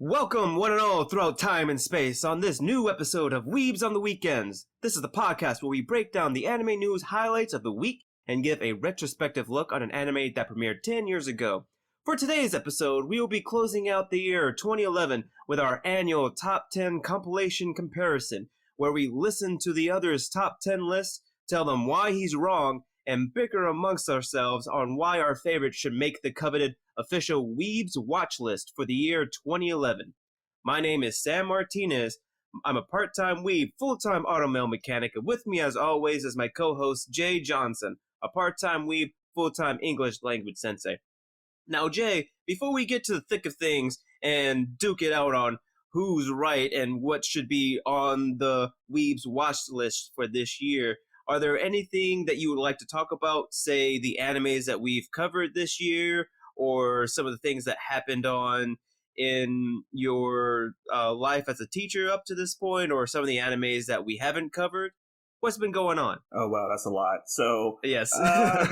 Welcome, one and all, throughout time and space, on this new episode of Weebs on the Weekends. This is the podcast where we break down the anime news highlights of the week and give a retrospective look on an anime that premiered 10 years ago. For today's episode, we will be closing out the year 2011 with our annual Top 10 compilation comparison, where we listen to the other's top 10 lists, tell them why he's wrong, and bicker amongst ourselves on why our favorite should make the coveted official Weebs watch list for the year 2011. My name is Sam Martinez. I'm a part-time Weeb, full-time automail mechanic, and with me as always is my co-host Jay Johnson, a part-time Weeb, full-time English language sensei. Now Jay, before we get to the thick of things and duke it out on who's right and what should be on the Weebs watch list for this year, are there anything that you would like to talk about, say the animes that we've covered this year, or some of the things that happened on in your life as a teacher up to this point, or some of the animes that we haven't covered? What's been going on? Oh, wow, that's a lot. So, yes. So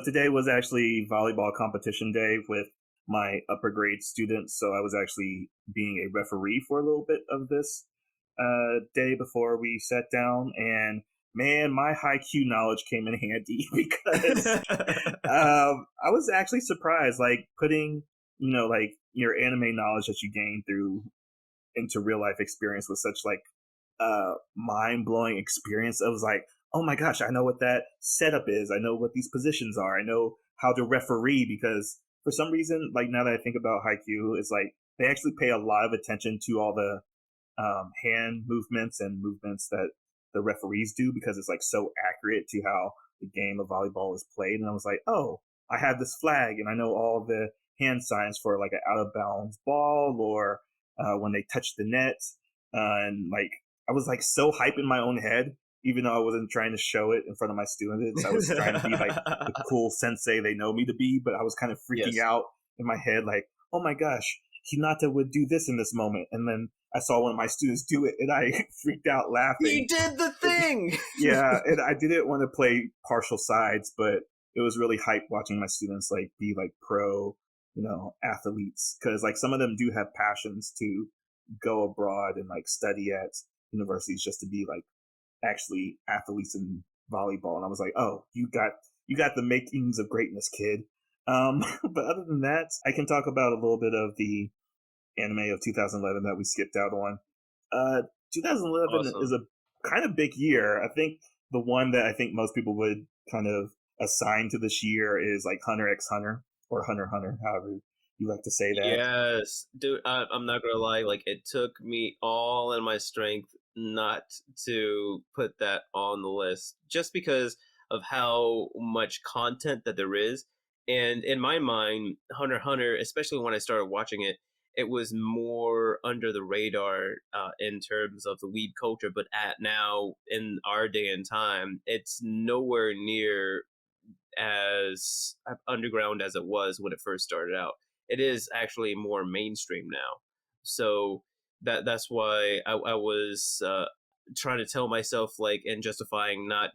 today was actually volleyball competition day with my upper grade students. So I was actually being a referee for a little bit of this day before we sat down, and man, my high Q knowledge came in handy because I was actually surprised, like putting, like your anime knowledge that you gain through into real life experience with such like mind blowing experience. I was like, oh my gosh, I know what that setup is. I know what these positions are. I know how to referee, because for some reason, like now that I think about Haikyuu, it's like they actually pay a lot of attention to all the hand movements and movements that the referees do, because it's like so accurate to how the game of volleyball is played. And I was like, oh, I have this flag and I know all the hand signs for like an out of bounds ball, or when they touch the net. And like, I was like so hype in my own head, even though I wasn't trying to show it in front of my students. I was trying to be like the cool sensei they know me to be, but I was kind of freaking out in my head, like, oh my gosh, Hinata would do this in this moment. And then I saw one of my students do it, and I freaked out laughing. He did the thing! Yeah, and I didn't want to play partial sides, but it was really hype watching my students like be like pro, athletes, because like some of them do have passions to go abroad and like study at universities just to be like actually athletes in volleyball. And I was like, oh, you got the makings of greatness, kid. But other than that, I can talk about a little bit of the anime of 2011 that we xipped out on. 2011 is a kind of big year. I think the one that I think most people would kind of assign to this year is like Hunter x Hunter, or Hunter x Hunter, however you like to say that. Yes, dude, I'm not gonna lie, like it took me all in my strength not to put that on the list, just because of how much content that there is. And in my mind, Hunter x Hunter, especially when I started watching it, it was more under the radar in terms of the weeb culture. But now, in our day and time, it's nowhere near as underground as it was when it first started out. It is actually more mainstream now. So that's why I was trying to tell myself, like, and justifying not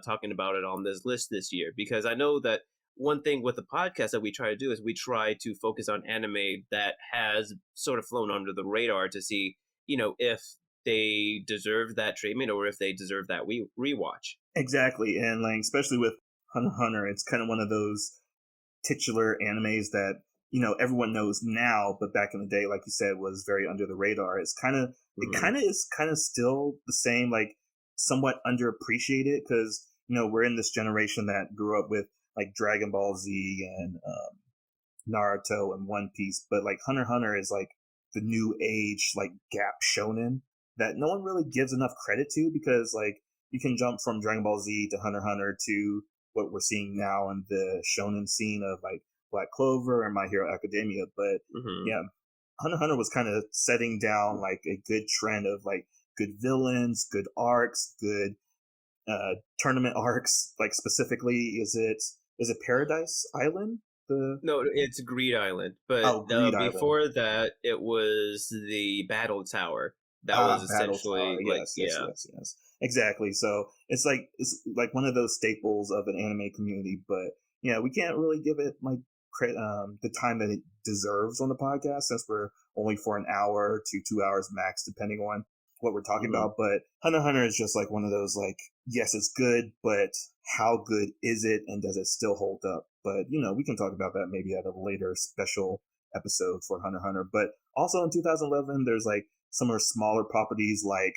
talking about it on this list this year, because I know that one thing with the podcast that we try to do is we try to focus on anime that has sort of flown under the radar to see, if they deserve that treatment or if they deserve that rewatch. Exactly. And like, especially with Hunter x Hunter, it's kind of one of those titular animes that, everyone knows now, but back in the day, like you said, was very under the radar. It's kind of, it kind of is kind of still the same, like somewhat underappreciated, because, we're in this generation that grew up with like Dragon Ball Z and Naruto and One Piece, but like Hunter x Hunter is like the new age, like gap shonen that no one really gives enough credit to, because like you can jump from Dragon Ball Z to Hunter x Hunter to what we're seeing now in the shonen scene of like Black Clover and My Hero Academia. But yeah, Hunter x Hunter was kind of setting down like a good trend of like good villains, good arcs, good tournament arcs. Like specifically, is it Paradise Island? No, it's Greed Island. But before that, it was the Battle Tower. That was essentially yes. Exactly. So it's like one of those staples of an anime community. But yeah, we can't really give it like the time that it deserves on the podcast, since we're only for an hour to 2 hours max, depending on what we're talking Mhm. about. But Hunter x Hunter is just like one of those, like, yes, it's good, but how good is it, and does it still hold up? But we can talk about that maybe at a later special episode for Hunter x Hunter. But also in 2011, there's like some of the smaller properties like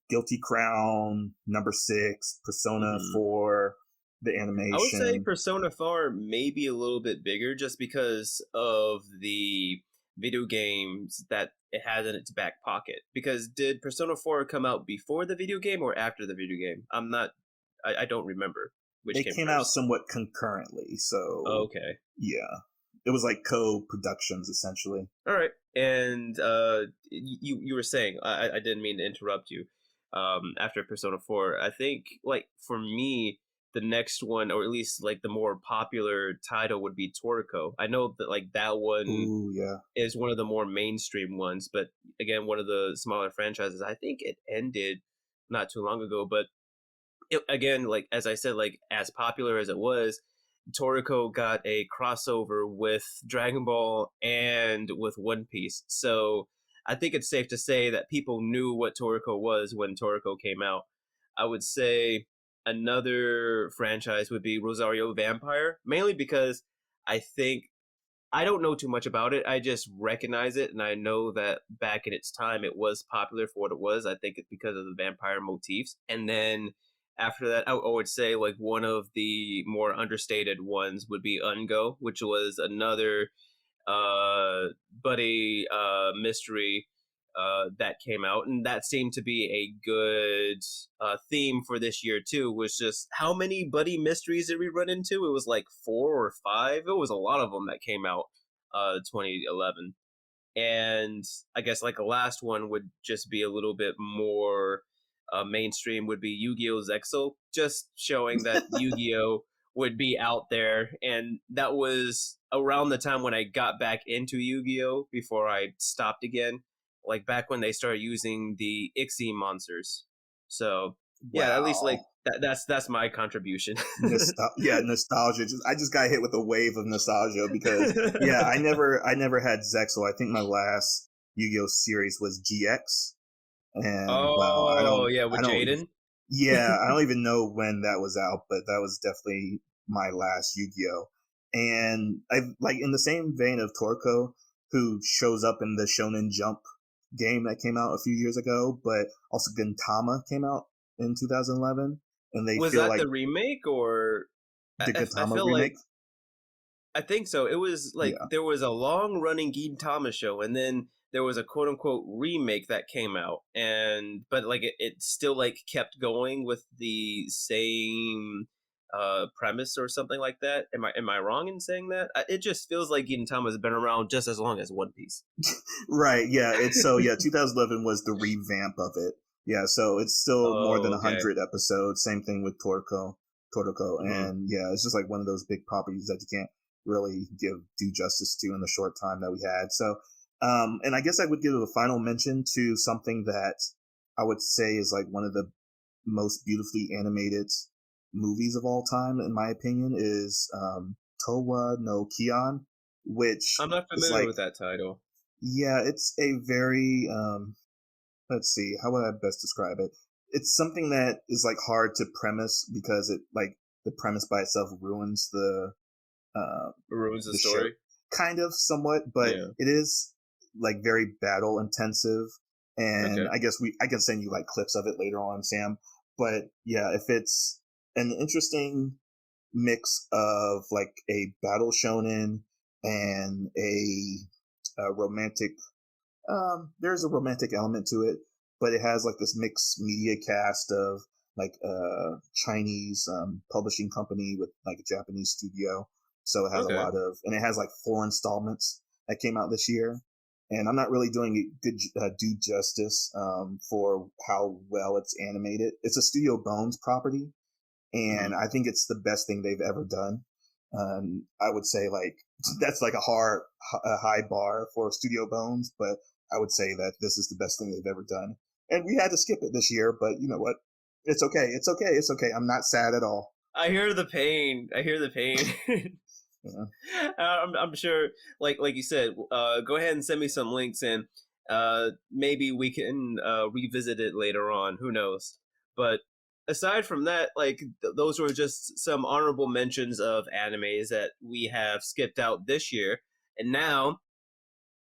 Guilty Crown, Number Six, Persona Mhm. 4, the I would say animation. Persona 4 may be a little bit bigger just because of the video games that it has in its back pocket. Because did Persona 4 come out before the video game or after the video game? I don't remember which They came came out first. somewhat concurrently, so Okay. yeah, it was like co-productions essentially. All right. And you were saying I didn't mean to interrupt you. After Persona 4, I think like for me the next one, or at least like the more popular title, would be Toriko. I know that like that one Ooh, yeah. is one of the more mainstream ones, but again, one of the smaller franchises. I think it ended not too long ago, but again, like as I said, like as popular as it was, Toriko got a crossover with Dragon Ball and with One Piece. So I think it's safe to say that people knew what Toriko was when Toriko came out. I would say another franchise would be Rosario Vampire, mainly because I think I don't know too much about it. I just recognize it, and I know that back in its time, it was popular for what it was. I think it's because of the vampire motifs. And then after that, I would say like one of the more understated ones would be Ungo, which was another uh, buddy mystery that came out, and that seemed to be a good theme for this year too. Was just how many buddy mysteries did we run into? It was like 4 or 5. It was a lot of them that came out 2011, and I guess like a last one would just be a little bit more mainstream. Would be Yu-Gi-Oh! Zexal, just showing that Yu-Gi-Oh! Would be out there, and that was around the time when I got back into Yu-Gi-Oh! Before I stopped again, like back when they started using the Ixie monsters. So yeah, at least like Wow. that's my contribution. Yeah, nostalgia. I just got hit with a wave of nostalgia because yeah, I never had Zexal. I think my last Yu-Gi-Oh series was GX, and wow, Oh yeah, I with don't Jaden. yeah, I don't even know when that was out, but that was definitely my last Yu-Gi-Oh. And I like in the same vein of Torko, who shows up in the Shonen Jump game that came out a few years ago, but also Gintama came out in 2011, and they Was feel that like the remake, or the I Gintama feel like remake. I think so. It was like Yeah, there was a long running Gintama show, and then there was a quote unquote remake that came out, and but like it still like kept going with the same premise or something like that. Am I wrong in saying that? It just feels like Gintama has been around just as long as One Piece. right. Yeah, it's so yeah. 2011 was the revamp of it. Yeah, so it's still more than Oh, okay. 100 episodes. Same thing with Toriko, Hmm. and yeah, it's just like one of those big properties that you can't really give due justice to in the short time that we had. So, and I guess I would give a final mention to something that I would say is like one of the most beautifully animated movies of all time, in my opinion, is Towa no Kion, which I'm not is familiar like with that title. yeah, it's a very let's see, how would I best describe it? It's something that is like hard to premise because it like the premise by itself ruins uh It ruins the the show story. kind of somewhat, but Yeah. it is like very battle intensive, and Okay. I can send you like clips of it later on, Sam. But yeah, if it's an interesting mix of like a battle shonen and a romantic there's a romantic element to it, but it has like this mixed media cast of like Chinese publishing company with like a Japanese studio. So it has a Okay. lot of, and it has like 4 installments that came out this year. And I'm not really doing it good due justice for how well it's animated. It's a Studio Bones property, Hmm. and I think it's the best thing they've ever done. I would say like that's like a high bar for Studio Bones, but I would say that this is the best thing they've ever done. And we had to skip it this year, but you know what? It's okay. It's okay. It's okay. I'm not sad at all. I hear the pain. I hear the pain. Yeah. I'm sure, like you said, go ahead and send me some links, and maybe we can revisit it later on. Who knows? But aside from that, like those were just some honorable mentions of animes that we have skipped out this year, and now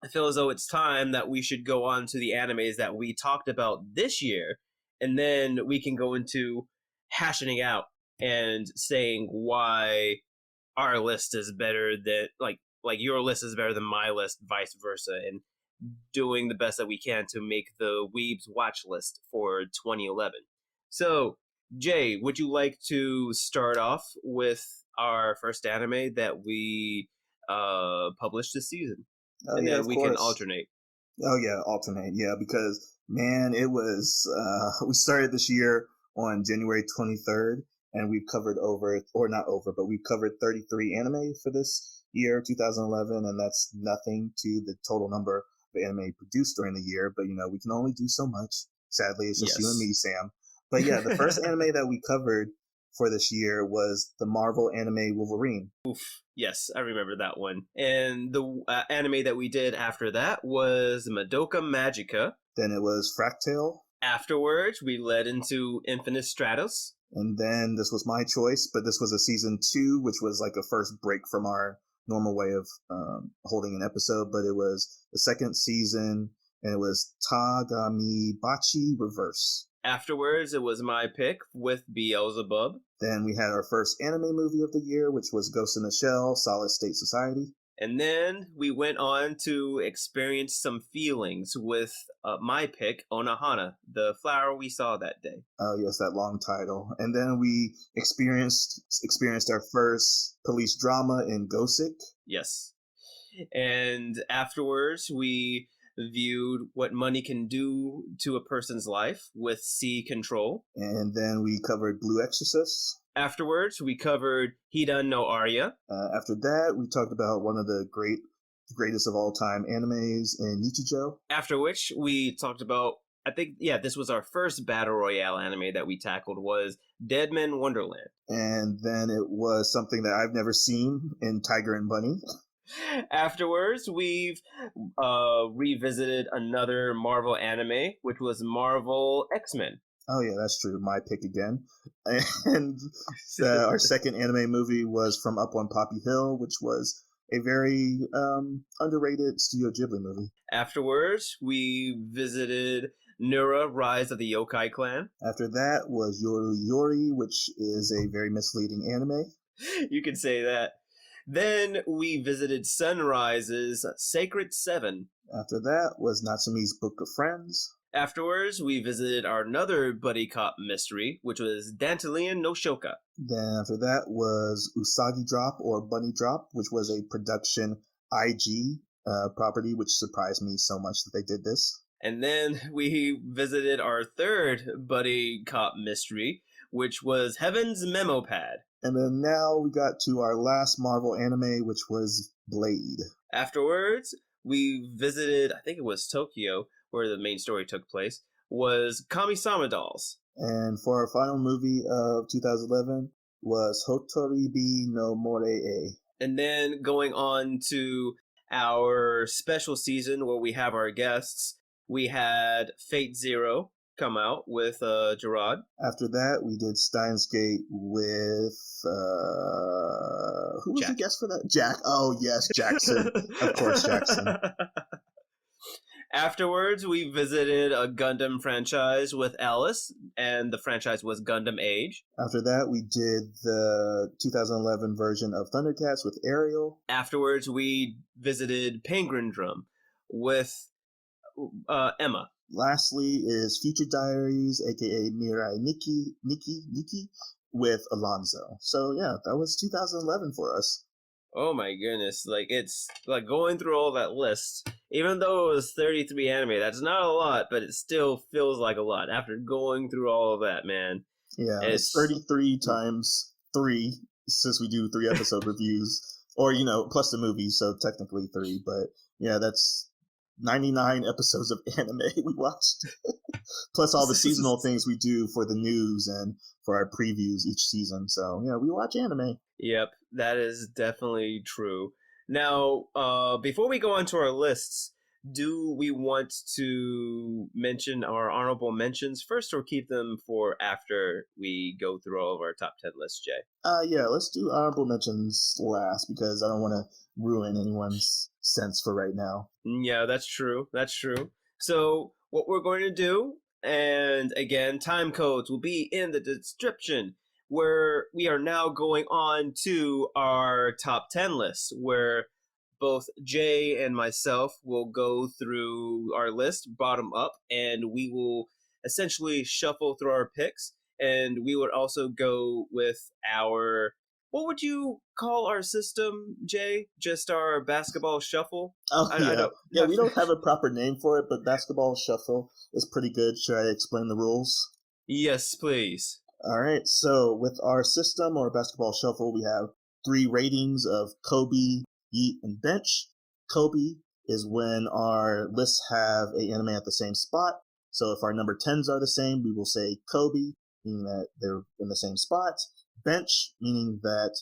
I feel as though it's time that we should go on to the animes that we talked about this year, and then we can go into hashing out and saying why our list is better than like your list is better than my list, vice versa, and doing the best that we can to make the Weebs watch list for 2011. So, Jay, would you like to start off with our first anime that we published this season? Oh And yeah, then of we can course. alternate. Oh yeah, alternate. Yeah, because man, it was we started this year on January 23rd, and we've covered over, or not over, but we've covered 33 anime for this year, 2011, and that's nothing to the total number of anime produced during the year. But we can only do so much. Sadly, it's just you and Yes. me, Sam. But yeah, the first anime that we covered for this year was the Marvel anime Wolverine. Yes, I remember that one. And the anime that we did after that was Madoka Magica. Then it was Fractale. Afterwards, we led into Infinite Stratos. And then this was my choice, but this was a season 2, which was like a first break from our normal way of holding an episode. But it was the second season, and it was Tagami Bachi Reverse. Afterwards, it was my pick with Beelzebub. Then we had our first anime movie of the year, which was Ghost in the Shell, Solid State Society. And then we went on to experience some feelings with my pick, Onahana, the flower we saw that day. Oh yes, that long title. And then we experienced our first police drama in Gosick. Yes. And afterwards, we viewed what money can do to a person's life with Sea Control. And then we covered Blue Exorcist. Afterwards, we covered Hidan no Arya. After that, we talked about one of the greatest of all time animes in Nichijou. After which, we talked about, I think, this was our first Battle Royale anime that we tackled, was Dead Men Wonderland. And then it was something that I've never seen in Tiger and Bunny. Afterwards, we've revisited another Marvel anime, which was Marvel X-Men. Oh yeah, that's true. My pick again. And our second anime movie was From Up on Poppy Hill, which was a very underrated Studio Ghibli movie. Afterwards, we visited Nura, Rise of the Yokai Clan. After that was Yoru Yori, which is a very misleading anime. You could say that. Then we visited Sunrise's Sacred Seven. After that was Natsumi's Book of Friends. Afterwards, we visited our another buddy cop mystery, which was Dantalian no Shoka. Then after that was Usagi Drop or Bunny Drop, which was a production IG property, which surprised me so much that they did this. And then we visited our third buddy cop mystery, which was Heaven's Memo Pad. And then now we got to our last Marvel anime, which was Blade. Afterwards, we visited, I think it was Tokyo, where the main story took place, was Kami-sama Dolls. And for our final movie of 2011 was Hotoribi no More-e. And then going on to our special season where we have our guests, we had Fate Zero come out with Gerard. After that, we did Steins Gate with who was Jack. the guest for that? Jack. Oh yes, Jackson. Of course, Jackson. Afterwards, we visited a Gundam franchise with Alice, and the franchise was Gundam Age. After that, we did the 2011 version of Thundercats with Ariel. Afterwards, we visited Penguin Drum with Emma. Lastly is Future Diaries, aka Mirai Nikki, with Alonzo. So yeah, that was 2011 for us. Oh my goodness, like it's like going through all that list, even though it was 33 anime, that's not a lot, but it still feels like a lot after going through all of that, man. Yeah, it's 33 times 3, since we do 3 episode reviews, or plus the movie, so technically 3, but yeah, that's 99 episodes of anime we watched, plus all the seasonal things we do for the news and for our previews each season. So, yeah, we watch anime. Yep, that is definitely true. Now, before we go on to our lists, do we want to mention our honorable mentions first or keep them for after we go through all of our top 10 lists, Jay? Yeah, let's do honorable mentions last because I don't want to ruin anyone's sense for right now. Yeah, that's true. That's true. So, what we're going to do, and again, time codes will be in the description, where we are now going on to our top 10 list, where both Jay and myself will go through our list bottom up, and we will essentially shuffle through our picks, and we would also go with our, what would you call our system, Jay? Just our basketball shuffle? Oh, I don't yeah. have. We don't have a proper name for it, but basketball shuffle is pretty good. Should I explain the rules? Yes, please. All right. So with our system or basketball shuffle, we have 3 ratings of Kobe, Yeet, and Bench. Kobe is when our lists have a anime at the same spot. So if our number 10s are the same, we will say Kobe, meaning that they're in the same spot. Bench, meaning that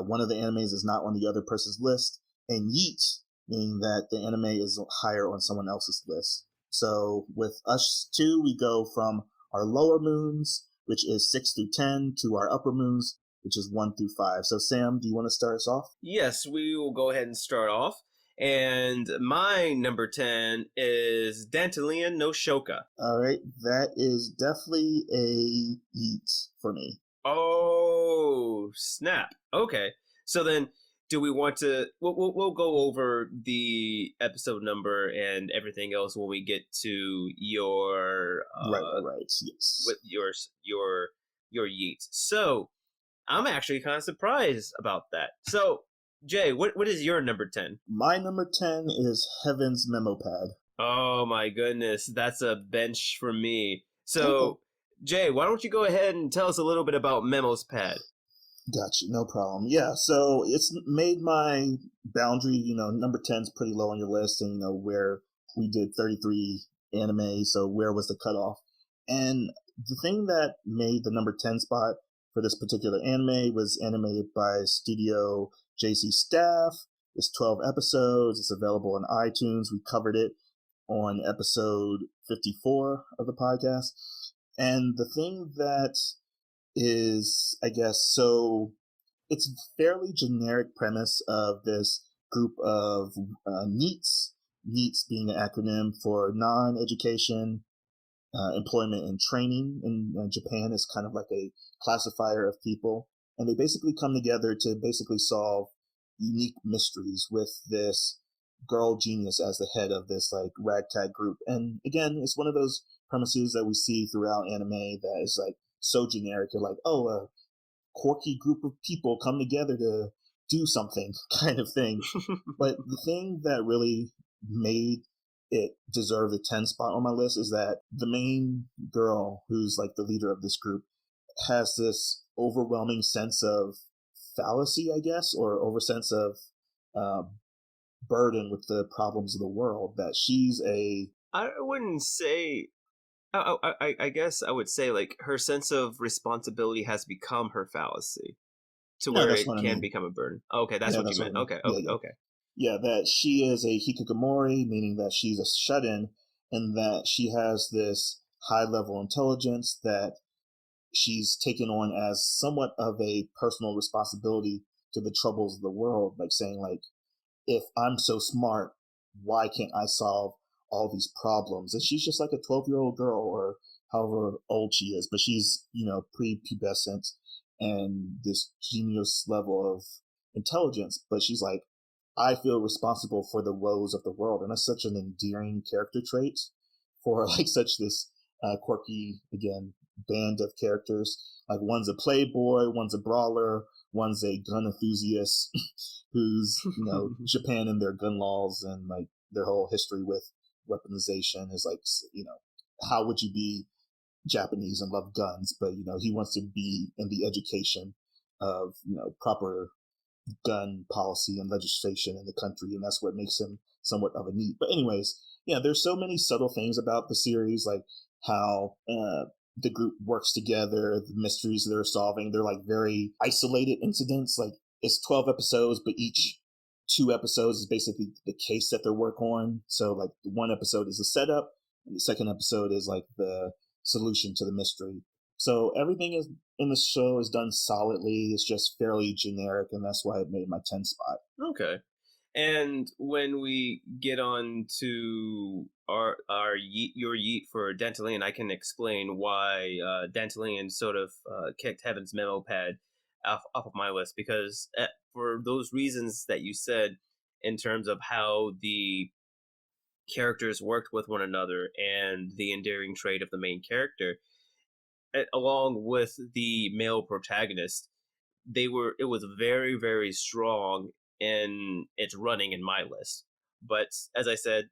one of the animes is not on the other person's list. And Yeet, meaning that the anime is higher on someone else's list. So with us two, we go from our lower moons, which is 6 through 10, to our upper moons, which is 1 through 5. So Sam, do you want to start us off? Yes, we will go ahead and start off. And my number 10 is Dantalian no Shoka. All right, that is definitely a Yeet for me. Oh, snap. Okay. So then, do we want to? We'll go over the episode number and everything else when we get to your right. Yes. with your yeet. So I'm actually kind of surprised about that. So Jay, what is your number 10? My number 10 is Heaven's Memo Pad. Oh my goodness, that's a bench for me. So Okay. Jay, why don't you go ahead and tell us a little bit about Memo's Pad? Gotcha, no problem. Yeah, so it's made my boundary, number 10 is pretty low on your list, and, where we did 33 anime, so where was the cutoff? And the thing that made the number 10 spot for this particular anime was animated by Studio JC Staff. It's 12 episodes. It's available on iTunes. We covered it on episode 54 of the podcast. And the thing that is, I guess, so it's a fairly generic premise of this group of NEETs, NEETs being an acronym for non-education, employment, and training. In Japan is kind of like a classifier of people. And they basically come together to basically solve unique mysteries with this girl genius as the head of this like ragtag group. And again, it's one of those premises that we see throughout anime that is like so generic. You're like, oh, a quirky group of people come together to do something kind of thing. But the thing that really made it deserve the 10 spot on my list is that the main girl, who's like the leader of this group, has this overwhelming sense of fallacy, I guess, or over sense of burden with the problems of the world, that she's I wouldn't say. I guess I would say like her sense of responsibility has become her fallacy, to no, where that's it what I can mean. become a burden. Okay, that's Yeah, what you that's what meant. I mean. Okay, Yeah. okay. Yeah, that she is a hikikomori, meaning that she's a shut-in, and that she has this high-level intelligence that she's taken on as somewhat of a personal responsibility to the troubles of the world, like saying like, if I'm so smart, why can't I solve all these problems? And she's just like a 12-year-old girl or however old she is, but she's, prepubescent and this genius level of intelligence. But she's like, I feel responsible for the woes of the world. And that's such an endearing character trait for like such this quirky, again, band of characters. Like one's a playboy, one's a brawler, one's a gun enthusiast who's, Japan and their gun laws and like their whole history with weaponization is like, how would you be Japanese and love guns? But, he wants to be in the education of, proper gun policy and legislation in the country. And that's what makes him somewhat of a need. But anyways, yeah, there's so many subtle things about the series, like how the group works together, the mysteries they're solving. They're like very isolated incidents. Like it's 12 episodes, but each 2 episodes is basically the case that they're working on. So like the one episode is a setup, and the second episode is like the solution to the mystery. So everything is in the show is done solidly. It's just fairly generic, and that's why it made my 10 spot. Okay. And when we get on to our your yeet for Dantalian, I can explain why Dantalian sort of kicked Heaven's Memo Pad off of my list, because for those reasons that you said, in terms of how the characters worked with one another and the endearing trait of the main character, along with the male protagonist, it was very, very strong in its running in my list. But as I said,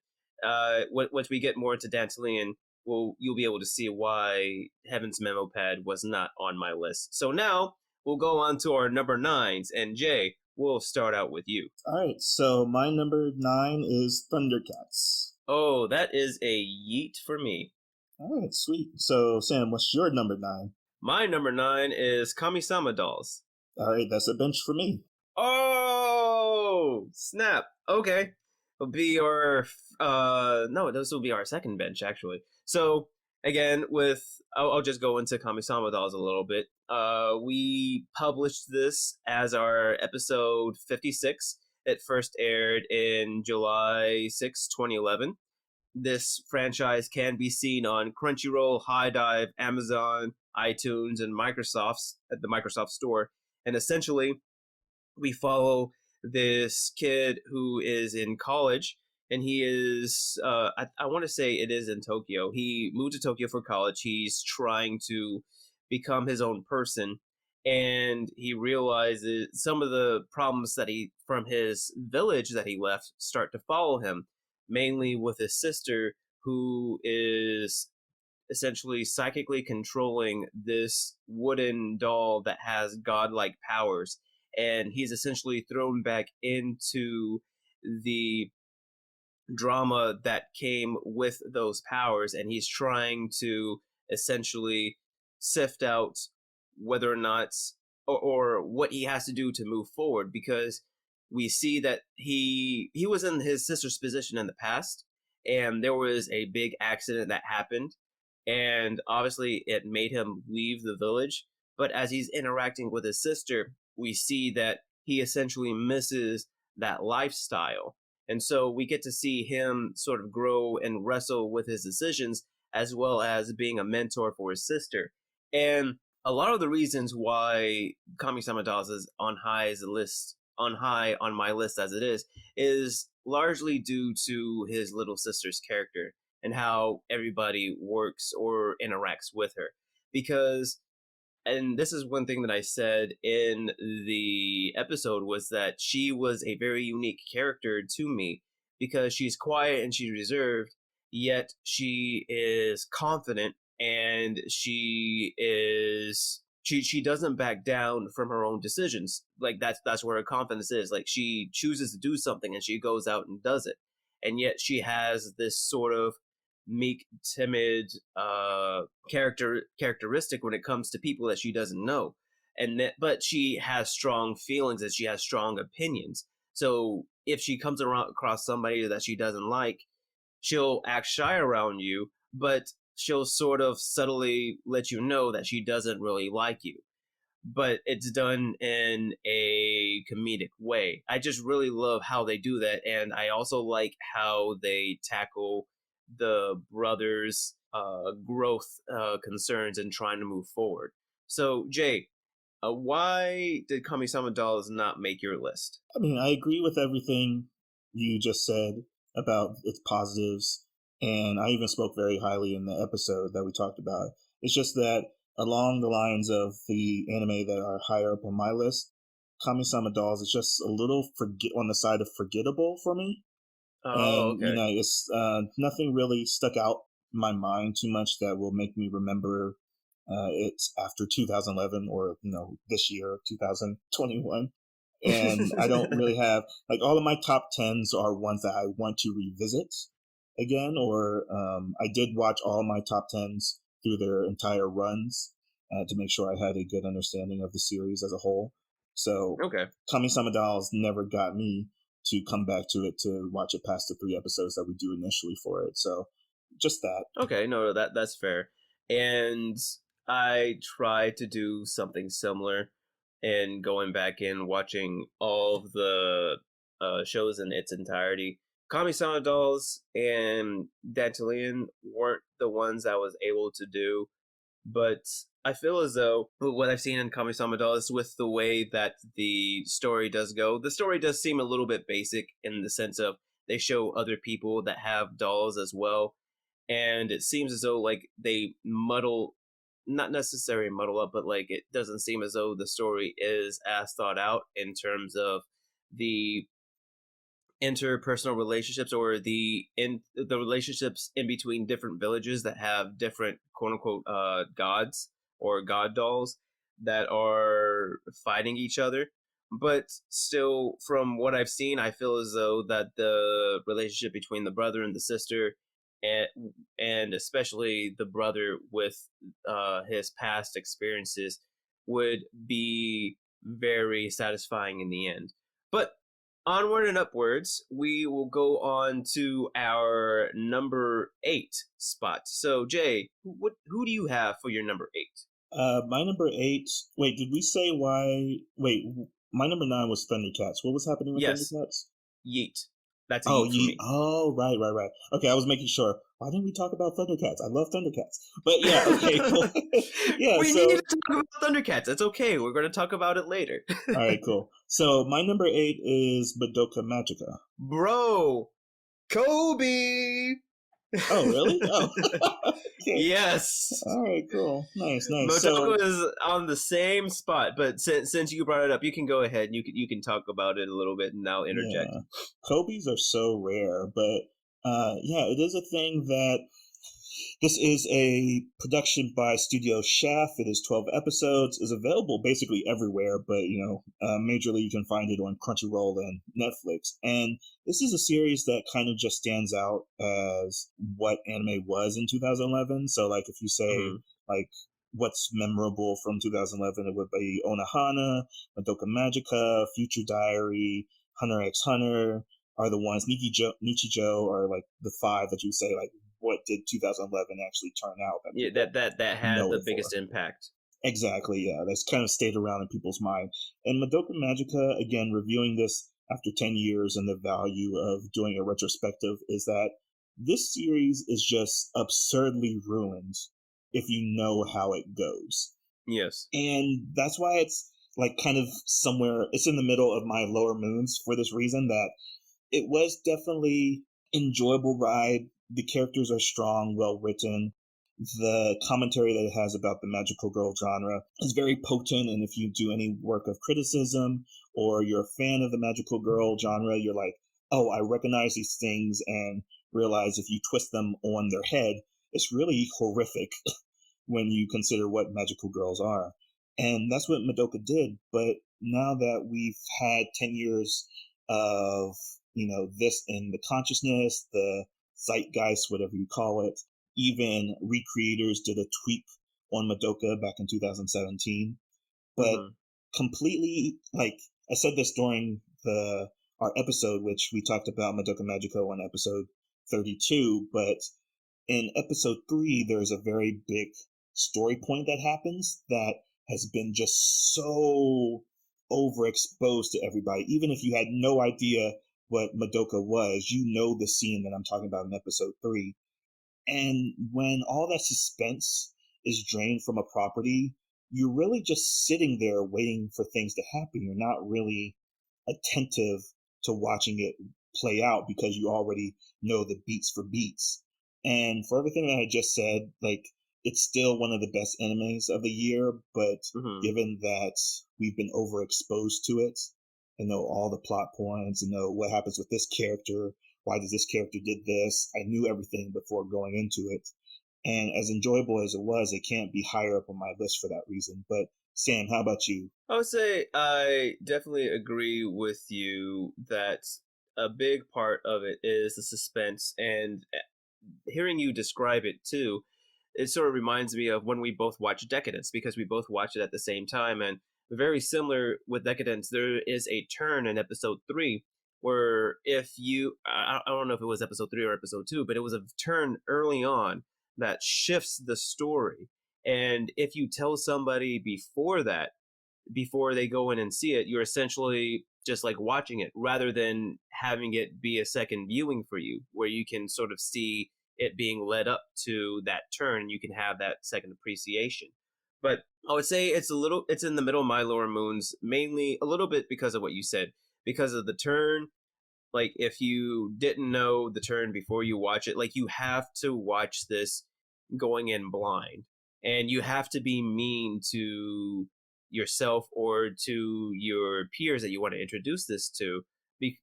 once we get more into Dantalian, you'll be able to see why Heaven's Memo Pad was not on my list. So now we'll go on to our number 9s, and Jay, we'll start out with you. All right, so my number 9 is Thundercats. Oh, that is a yeet for me. All right, sweet. So Sam, what's your number 9? My number 9 is Kami-sama Dolls. All right, that's a bench for me. Oh, snap. Okay. It'll be our no, this will be our second bench actually. So again, I'll just go into Kami-sama Dolls a little bit. We published this as our episode 56. It first aired in July 6, 2011. This franchise can be seen on Crunchyroll, High Dive, Amazon, iTunes, and at the Microsoft Store. And essentially, we follow this kid who is in college, and he is, I want to say it is in Tokyo. He moved to Tokyo for college. He's trying to become his own person, and he realizes some of the problems from his village that he left start to follow him, mainly with his sister, who is essentially psychically controlling this wooden doll that has godlike powers. And he's essentially thrown back into the drama that came with those powers, and he's trying to essentially sift out whether or not or what he has to do to move forward, because we see that he was in his sister's position in the past, and there was a big accident that happened, and obviously it made him leave the village. But as he's interacting with his sister, we see that he essentially misses that lifestyle. And so we get to see him sort of grow and wrestle with his decisions, as well as being a mentor for his sister. And a lot of the reasons why Kami-sama Dolls is on high on my list as it is largely due to his little sister's character and how everybody works or interacts with her. Because, and this is one thing that I said in the episode, was that she was a very unique character to me, because she's quiet and she's reserved, yet she is confident, and she doesn't back down from her own decisions. Like that's where her confidence is. Like she chooses to do something and she goes out and does it. And yet she has this sort of meek, timid characteristic when it comes to people that she doesn't know. But she has strong feelings and she has strong opinions. So if she comes across somebody that she doesn't like, she'll act shy around you, but she'll sort of subtly let you know that she doesn't really like you. But it's done in a comedic way. I just really love how they do that, and I also like how they tackle the brothers' growth concerns and trying to move forward. So, Jay, why did Kami-sama Dolls not make your list? I mean, I agree with everything you just said about its positives, and I even spoke very highly in the episode that we talked about. It's just that along the lines of the anime that are higher up on my list, Kami-sama Dolls is just a little on the side of forgettable for me. Oh, and okay. It's nothing really stuck out in my mind too much that will make me remember it after 2011 or this year, 2021. And I don't really have, like, all of my top 10s are ones that I want to revisit again, or I did watch all my top 10s through their entire runs to make sure I had a good understanding of the series as a whole. So Okay. Kami-sama Dolls never got me to come back to it to watch it past the 3 episodes that we do initially for it. So just that. Okay, no, that's fair. And I try to do something similar in going back and watching all of the shows in its entirety. Kami-sama Dolls and Dantalian weren't the ones I was able to do, but I feel as though what I've seen in Kami-sama Dolls, with the way that the story does go, the story does seem a little bit basic in the sense of they show other people that have dolls as well, and it seems as though like they muddle, not necessarily muddle up, but like it doesn't seem as though the story is as thought out in terms of the interpersonal relationships, or the relationships in between different villages that have different quote unquote gods or god dolls that are fighting each other. But still, from what I've seen, I feel as though that the relationship between the brother and the sister, and especially the brother with his past experiences, would be very satisfying in the end. But onward and upwards, we will go on to our number 8 spot. So, Jay, who do you have for your number 8? My number 8. Wait, did we say why? Wait, my number 9 was Thundercats. What was happening with Yes, Thundercats? Yeet. That's a Oh, Yeet for me. Oh, right. Okay, I was making sure. Why didn't we talk about Thundercats? I love Thundercats. But yeah, okay, cool. Yeah, We need so to talk about Thundercats. It's okay. We're going to talk about it later. all right, cool. So my number 8 is Madoka Magica. Bro, Kobe. Oh, really? Oh, okay. Yes. All right, cool. Nice. So Motoko is on the same spot, but since you brought it up, you can go ahead and you can talk about it a little bit, and I'll interject. yeah, Kobe's are so rare, but yeah, it is a thing that this is a production by Studio Shaft. It is 12 episodes. Is available basically everywhere, but majorly you can find it on Crunchyroll and Netflix. And this is a series that kind of just stands out as what anime was in 2011. So, like, if you say Mm-hmm. like what's memorable from 2011, it would be Onohana, Madoka Magica, Future Diary, Hunter x Hunter are the ones. Nichijou are like the 5 that you say like what did 2011 actually turn out that Yeah, people that had know the it for. biggest impact. Exactly, yeah. That's kind of stayed around in people's mind. And Madoka Magica, again, reviewing this after 10 years and the value of doing a retrospective is that this series is just absurdly ruined if you know how it goes. Yes. And that's why it's like kind of somewhere, it's in the middle of my lower moons for this reason that it was definitely enjoyable ride. The characters are strong, well written. The commentary that it has about the magical girl genre is very potent, and if you do any work of criticism or you're a fan of the magical girl genre, you're like, oh, I recognize these things and realize if you twist them on their head, it's really horrific when you consider what magical girls are. And that's what Madoka did. But now that we've had 10 years of, this in the consciousness, the zeitgeist, whatever you call it, even recreators did a tweak on Madoka back in 2017. But Mm-hmm. completely, like I said this during our episode, which we talked about Madoka Magico on episode 32, but in episode 3, there's a very big story point that happens that has been just so overexposed to everybody. Even if you had no idea what Madoka was, you know the scene that I'm talking about in episode 3. And when all that suspense is drained from a property, you're really just sitting there waiting for things to happen. You're not really attentive to watching it play out because you already know the beats for beats. And for everything that I just said, like, it's still one of the best animes of the year, but Mm-hmm. given that we've been overexposed to it and know all the plot points and know what happens with this character, why does this character did this, I knew everything before going into it. And as enjoyable as it was, it can't be higher up on my list for that reason. But Sam, how about you? I would say I definitely agree with you that a big part of it is the suspense, and hearing you describe it too, it sort of reminds me of when we both watched Decadence, because we both watched it at the same time. And very similar with Decadence, there is a turn in episode 3 where if you, I don't know if it was episode 3 or episode 2, but it was a turn early on that shifts the story. And if you tell somebody before that, before they go in and see it, you're essentially just like watching it rather than having it be a second viewing for you, where you can sort of see it being led up to that turn and you can have that second appreciation. But I would say it's in the middle of My Lower Moons, mainly a little bit because of what you said, because of the turn. Like, if you didn't know the turn before you watch it, like, you have to watch this going in blind, and you have to be mean to yourself or to your peers that you want to introduce this to,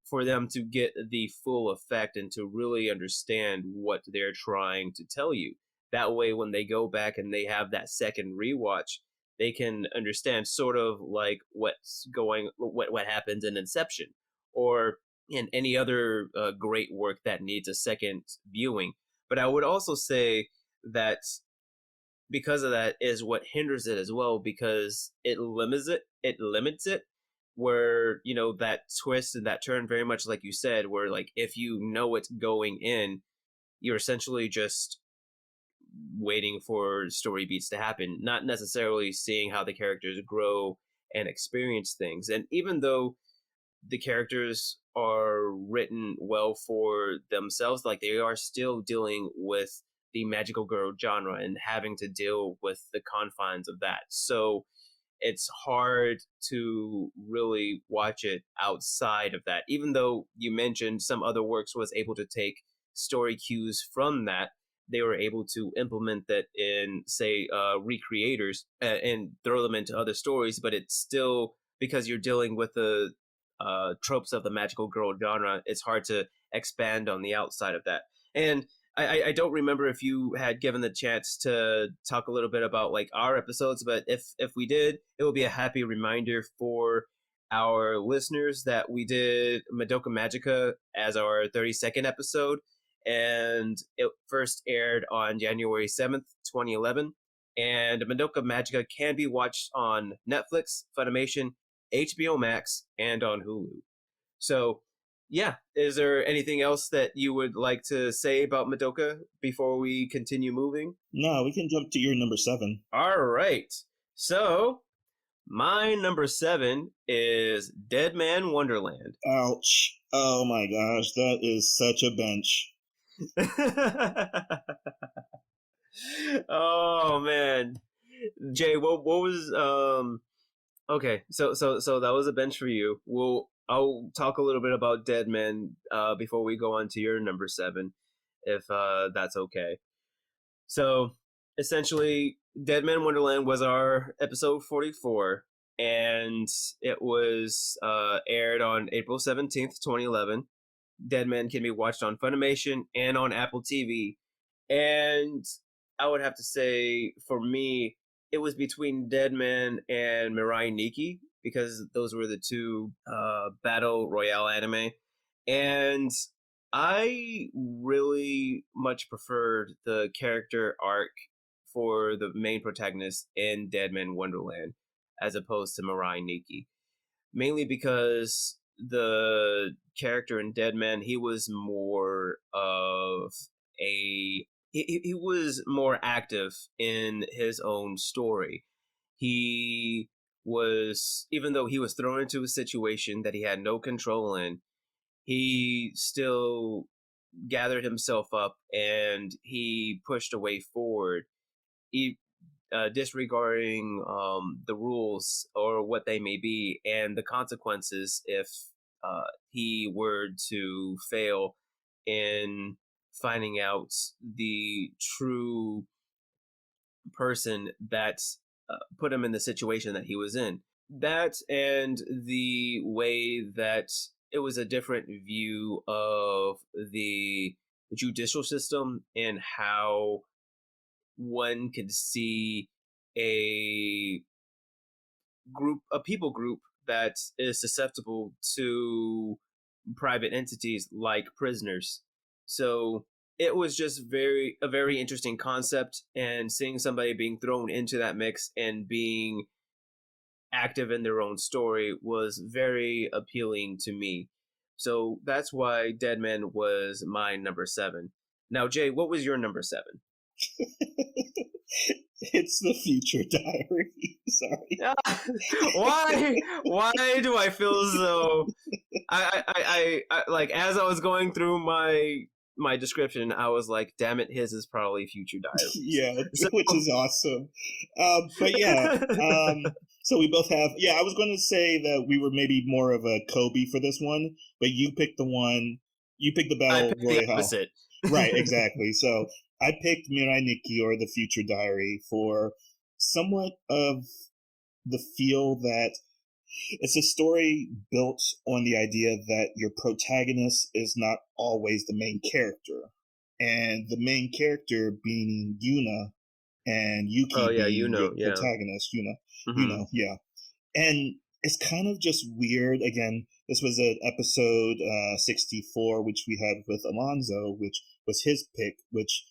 for them to get the full effect and to really understand what they're trying to tell you. That way, when they go back and they have that second rewatch, they can understand sort of like what happens in Inception, or in any other great work that needs a second viewing. But I would also say that because of that is what hinders it as well, because it limits it, where, you know, that twist and that turn, very much like you said, where, like, if you know it's going in, you're essentially just waiting for story beats to happen, not necessarily seeing how the characters grow and experience things. And even though the characters are written well for themselves, like, they are still dealing with the magical girl genre and having to deal with the confines of that. So it's hard to really watch it outside of that, even though you mentioned some other works was able to take story cues from that. They were able to implement that in, say, recreators, and throw them into other stories. But it's still, because you're dealing with the tropes of the magical girl genre, it's hard to expand on the outside of that. And I don't remember if you had given the chance to talk a little bit about, like, our episodes, but if we did, it will be a happy reminder for our listeners that we did Madoka Magica as our 32nd episode, and it first aired on January 7th, 2011. And Madoka Magica can be watched on Netflix, Funimation, HBO Max, and on Hulu. So, yeah, is there anything else that you would like to say about Madoka before we continue moving? No, we can jump to your number 7. All right. So, my number 7 is Dead Man Wonderland. Ouch. Oh my gosh, that is such a bench. Oh man, Jay, what was okay, so that was a bench for you. I'll talk a little bit about Dead Man before we go on to your number 7, if that's okay. So essentially, Dead Man Wonderland was our episode 44, and it was aired on April 17th, 2011. Dead Man can be watched on Funimation and on Apple TV. And I would have to say, for me, it was between Dead Man and Mirai Nikki, because those were the two battle royale anime. And I really much preferred the character arc for the main protagonist in Dead Man Wonderland as opposed to Mirai Nikki. Mainly because the character in Dead Man, he was more of he was more active in his own story. He was, even though he was thrown into a situation that he had no control in, he still gathered himself up and he pushed a way forward, he, disregarding the rules or what they may be and the consequences if he were to fail in finding out the true person that put him in the situation that he was in. That, and the way that it was a different view of the judicial system and how one could see a a people group that is susceptible to private entities like prisoners. So it was just a very interesting concept, and seeing somebody being thrown into that mix and being active in their own story was very appealing to me. So that's why Deadman was my number 7. Now, Jay, what was your number 7? It's the Future Diary. Sorry. Why? Why do I feel so? Like, as I was going through my description, I was like, "Damn it, his is probably Future Diary." Yeah, So, which is awesome. But yeah, so we both have. Yeah, I was going to say that we were maybe more of a Kobe for this one, but you picked the one. You picked the I Battle picked the Royale. opposite. Right, exactly. So I picked Mirai Nikki, or the Future Diary, for somewhat of the feel that it's a story built on the idea that your protagonist is not always the main character. And the main character being Yuna, and Oh Yuki yeah, being your yeah. protagonist, Hmm. yeah. And it's kind of just weird. Again, this was an episode 64, which we had with Alonzo, which was his pick, which,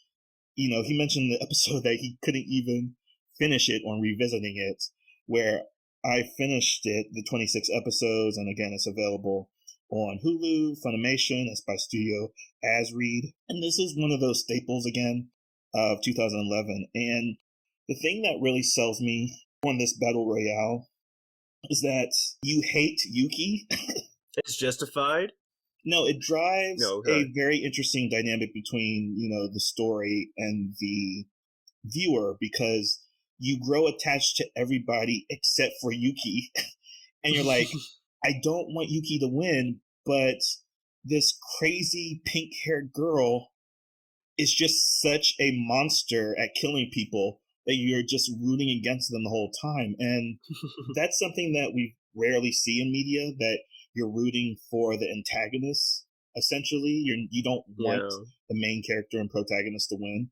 he mentioned in the episode that he couldn't even finish it on revisiting it, where I finished it, the 26 episodes, and again, it's available on Hulu, Funimation, it's by Studio Asread. And this is one of those staples again of 2011. And the thing that really sells me on this Battle Royale is that you hate Yuki. It's justified. No, it drives No, okay. a very interesting dynamic between, the story and the viewer, because you grow attached to everybody except for Yuki. And you're like, I don't want Yuki to win, but this crazy pink haired girl is just such a monster at killing people that you're just rooting against them the whole time. And that's something that we rarely see in media, that you're rooting for the antagonist. Essentially, you don't want Yeah. the main character and protagonist to win.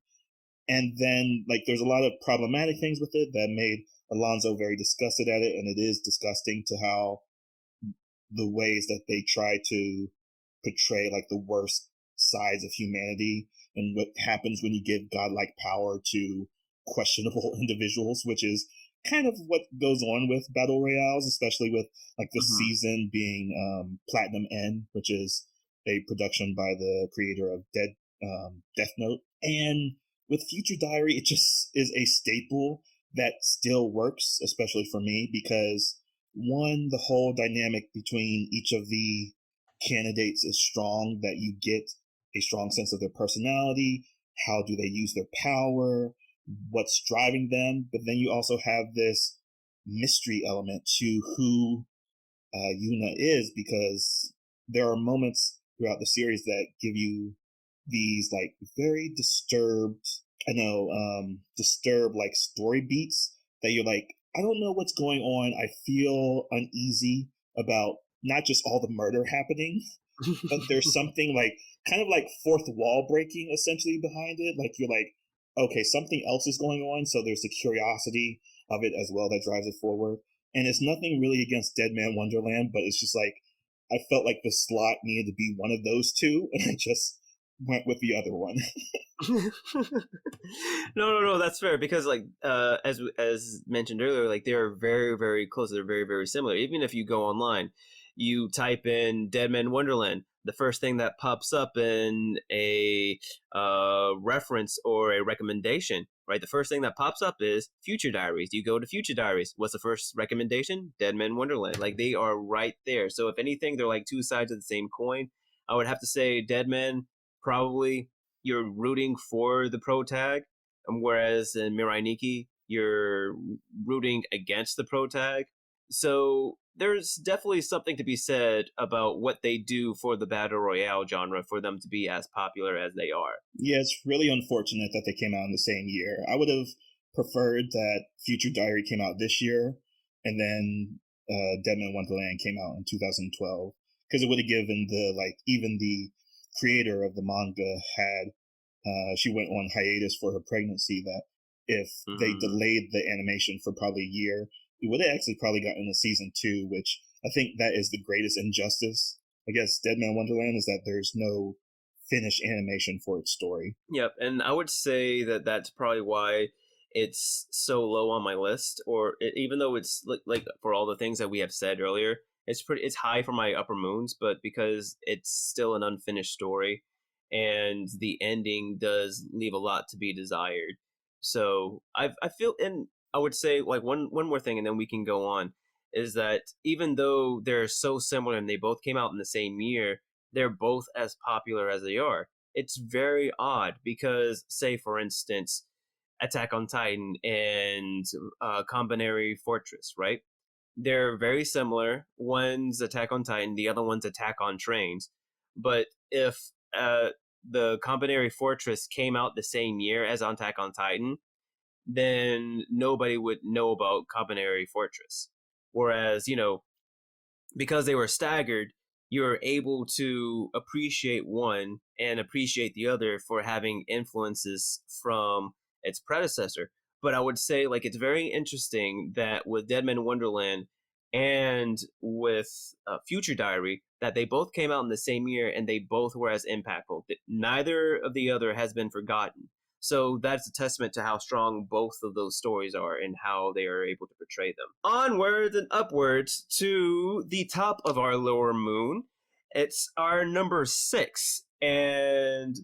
And then, like, there's a lot of problematic things with it that made Alonzo very disgusted at it, and it is disgusting to how the ways that they try to portray like the worst sides of humanity and what happens when you give godlike power to questionable individuals, which is kind of what goes on with battle royales, especially with like this Hmm. season being Platinum N, which is a production by the creator of Death Note. And with Future Diary, it just is a staple that still works, especially for me, because one, the whole dynamic between each of the candidates is strong, that you get a strong sense of their personality, how do they use their power, what's driving them. But then you also have this mystery element to who Yuna is, because there are moments throughout the series that give you these like very disturbed, disturbed like story beats that you're like, I don't know what's going on. I feel uneasy about not just all the murder happening, but there's something like kind of like fourth wall breaking essentially behind it. Like you're like, okay, something else is going on. So there's the curiosity of it as well that drives it forward. And it's nothing really against Dead Man Wonderland, but it's just like I felt like the slot needed to be one of those two, and I just went with the other one. No, that's fair, because like as mentioned earlier, like they're very very close. They're very very similar. Even if you go online, you type in Dead Man Wonderland, the first thing that pops up in a reference or a recommendation, right? The first thing that pops up is Future Diaries. You go to Future Diaries. What's the first recommendation? Dead Man Wonderland. Like they are right there. So if anything, they're like two sides of the same coin. I would have to say Dead Man probably you're rooting for the pro tag, whereas in Mirai Nikki you're rooting against the pro tag. So there's definitely something to be said about what they do for the battle royale genre for them to be as popular as they are. Yeah, it's really unfortunate that they came out in the same year. I would have preferred that Future Diary came out this year, and then Dead Man Wonderland came out in 2012, because it would have given the like even the creator of the manga had she went on hiatus for her pregnancy, that if they Mhm. delayed the animation for probably a year. We would have actually probably gotten a season 2, which I think that is the greatest injustice. I guess Dead Man Wonderland is that there's no finished animation for its story. Yep, and I would say that that's probably why it's so low on my list. Or even though it's like for all the things that we have said earlier, it's high for my upper moons. But because it's still an unfinished story, and the ending does leave a lot to be desired. So I feel, and I would say like one more thing, and then we can go on. Is that even though they're so similar and they both came out in the same year, they're both as popular as they are. It's very odd because, say, for instance, Attack on Titan and Combinary Fortress, right? They're very similar. One's Attack on Titan, the other one's Attack on Trains. But if the Combinary Fortress came out the same year as Attack on Titan, then nobody would know about Combinary Fortress. Whereas, because they were staggered, you're able to appreciate one and appreciate the other for having influences from its predecessor. But I would say, like, it's very interesting that with Dead Man Wonderland and with Future Diary, that they both came out in the same year and they both were as impactful. Neither of the other has been forgotten. So that's a testament to how strong both of those stories are and how they are able to portray them. Onwards and upwards to the top of our lower moon. It's our number 6. And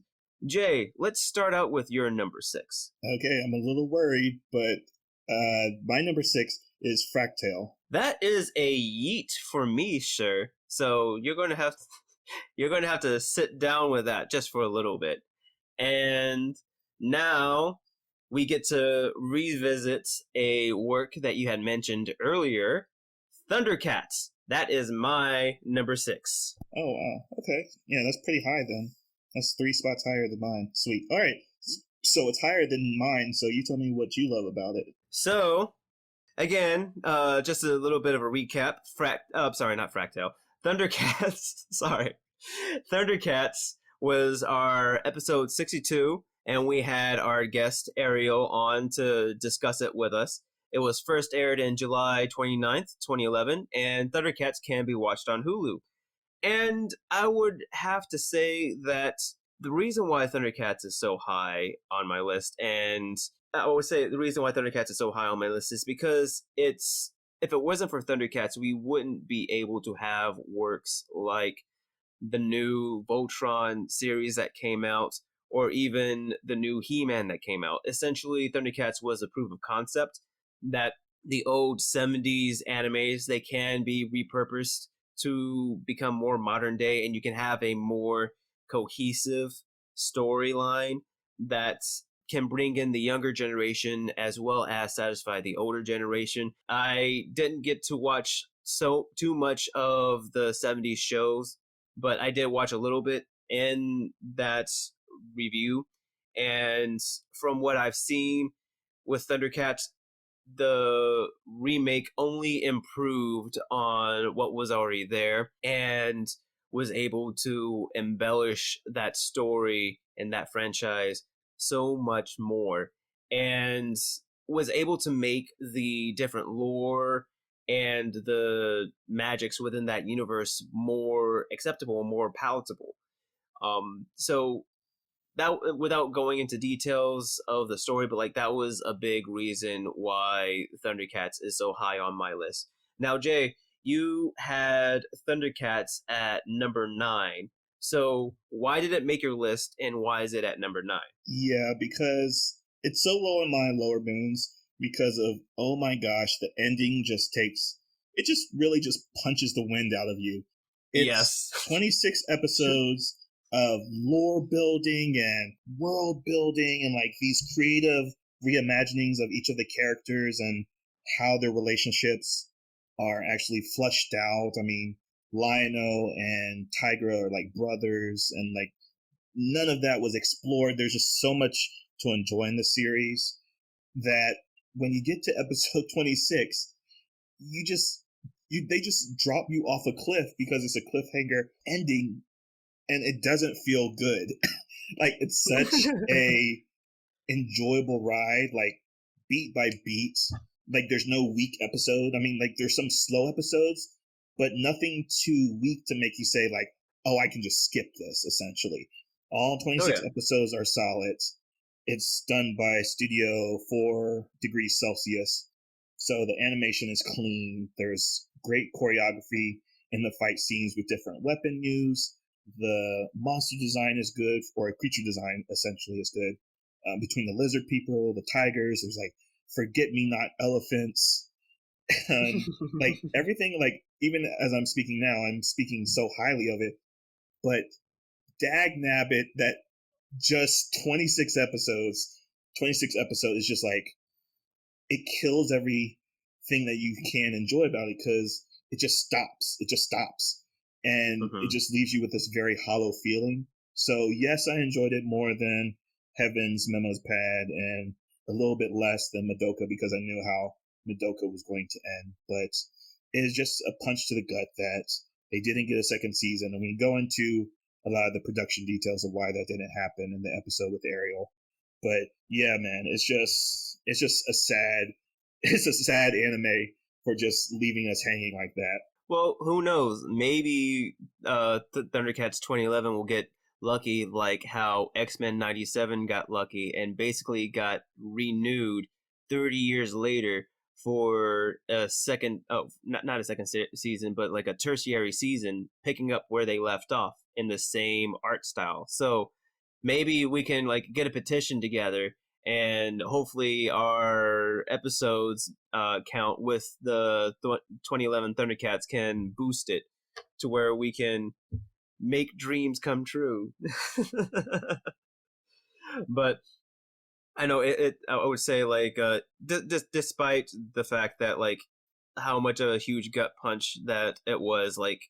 Jay, let's start out with your number 6. Okay, I'm a little worried, but my number 6 is Fractale. That is a yeet for me, sir. So you're going to have to sit down with that just for a little bit. And now we get to revisit a work that you had mentioned earlier, Thundercats. That is my number 6. Oh, wow. Okay. Yeah, that's pretty high then. That's 3 spots higher than mine. Sweet. All right. So it's higher than mine, so you tell me what you love about it. So, again, just a little bit of a recap. Not Fractale. Thundercats. Sorry. Thundercats was our episode 62, and we had our guest Ariel on to discuss it with us. It was first aired in July 29th, 2011, and Thundercats can be watched on Hulu. And I would have to say that the reason why Thundercats is so high on my list, and I would say the reason why Thundercats is so high on my list is because if it wasn't for Thundercats, we wouldn't be able to have works like the new Voltron series that came out, or even the new He-Man that came out. Essentially, Thundercats was a proof of concept that the old 70s animes, they can be repurposed to become more modern day, and you can have a more cohesive storyline that can bring in the younger generation as well as satisfy the older generation. I didn't get to watch too much of the 70s shows, but I did watch a little bit in that review. And from what I've seen with Thundercats, the remake only improved on what was already there and was able to embellish that story and that franchise so much more, and was able to make the different lore and the magics within that universe more acceptable, more palatable. So that, without going into details of the story, but like that was a big reason why Thundercats is so high on my list. Now, Jay, you had Thundercats at number 9. So why did it make your list, and why is it at number 9? Yeah, because it's so low in my lower moons because of, oh my gosh, the ending it just really just punches the wind out of you. It's Yes. 26 episodes of lore building and world building and like these creative reimaginings of each of the characters and how their relationships are actually fleshed out. I mean, Lionel and Tigra are like brothers, and like none of that was explored. There's just so much to enjoy in the series that when you get to episode 26, they just drop you off a cliff because it's a cliffhanger ending, and it doesn't feel good. Like, it's such a enjoyable ride. Like, beat by beat. Like there's no weak episode. I mean, like there's some slow episodes, but nothing too weak to make you say like, oh, I can just skip this. Essentially, all 26 episodes are solid. It's done by Studio 4 Degrees Celsius, so the animation is clean. There's great choreography in the fight scenes with different weapon use. The monster design is good, or creature design essentially is good. Between the lizard people, the tigers, there's like forget-me-not elephants, like everything. Like even as I'm speaking now, I'm speaking so highly of it, but dag nabbit that just 26 episodes is just like it kills everything that you can enjoy about it because it just stops and it just leaves you with this very hollow feeling. So yes, I enjoyed it more than Heaven's Memo's Pad and a little bit less than Madoka because I knew how Madoka was going to end, but it is just a punch to the gut that they didn't get a second season, and we go into a lot of the production details of why that didn't happen in the episode with Ariel. But yeah, man, it's just a sad anime for just leaving us hanging like that. Well, who knows? Maybe Thundercats 2011 will get lucky like how X-Men 97 got lucky and basically got renewed 30 years later for a second, not a second season, but like a tertiary season, picking up where they left off in the same art style. So maybe we can like get a petition together and hopefully our episodes count with the 2011 Thundercats can boost it to where we can make dreams come true. But I know I would say like despite the fact that like how much of a huge gut punch that it was, like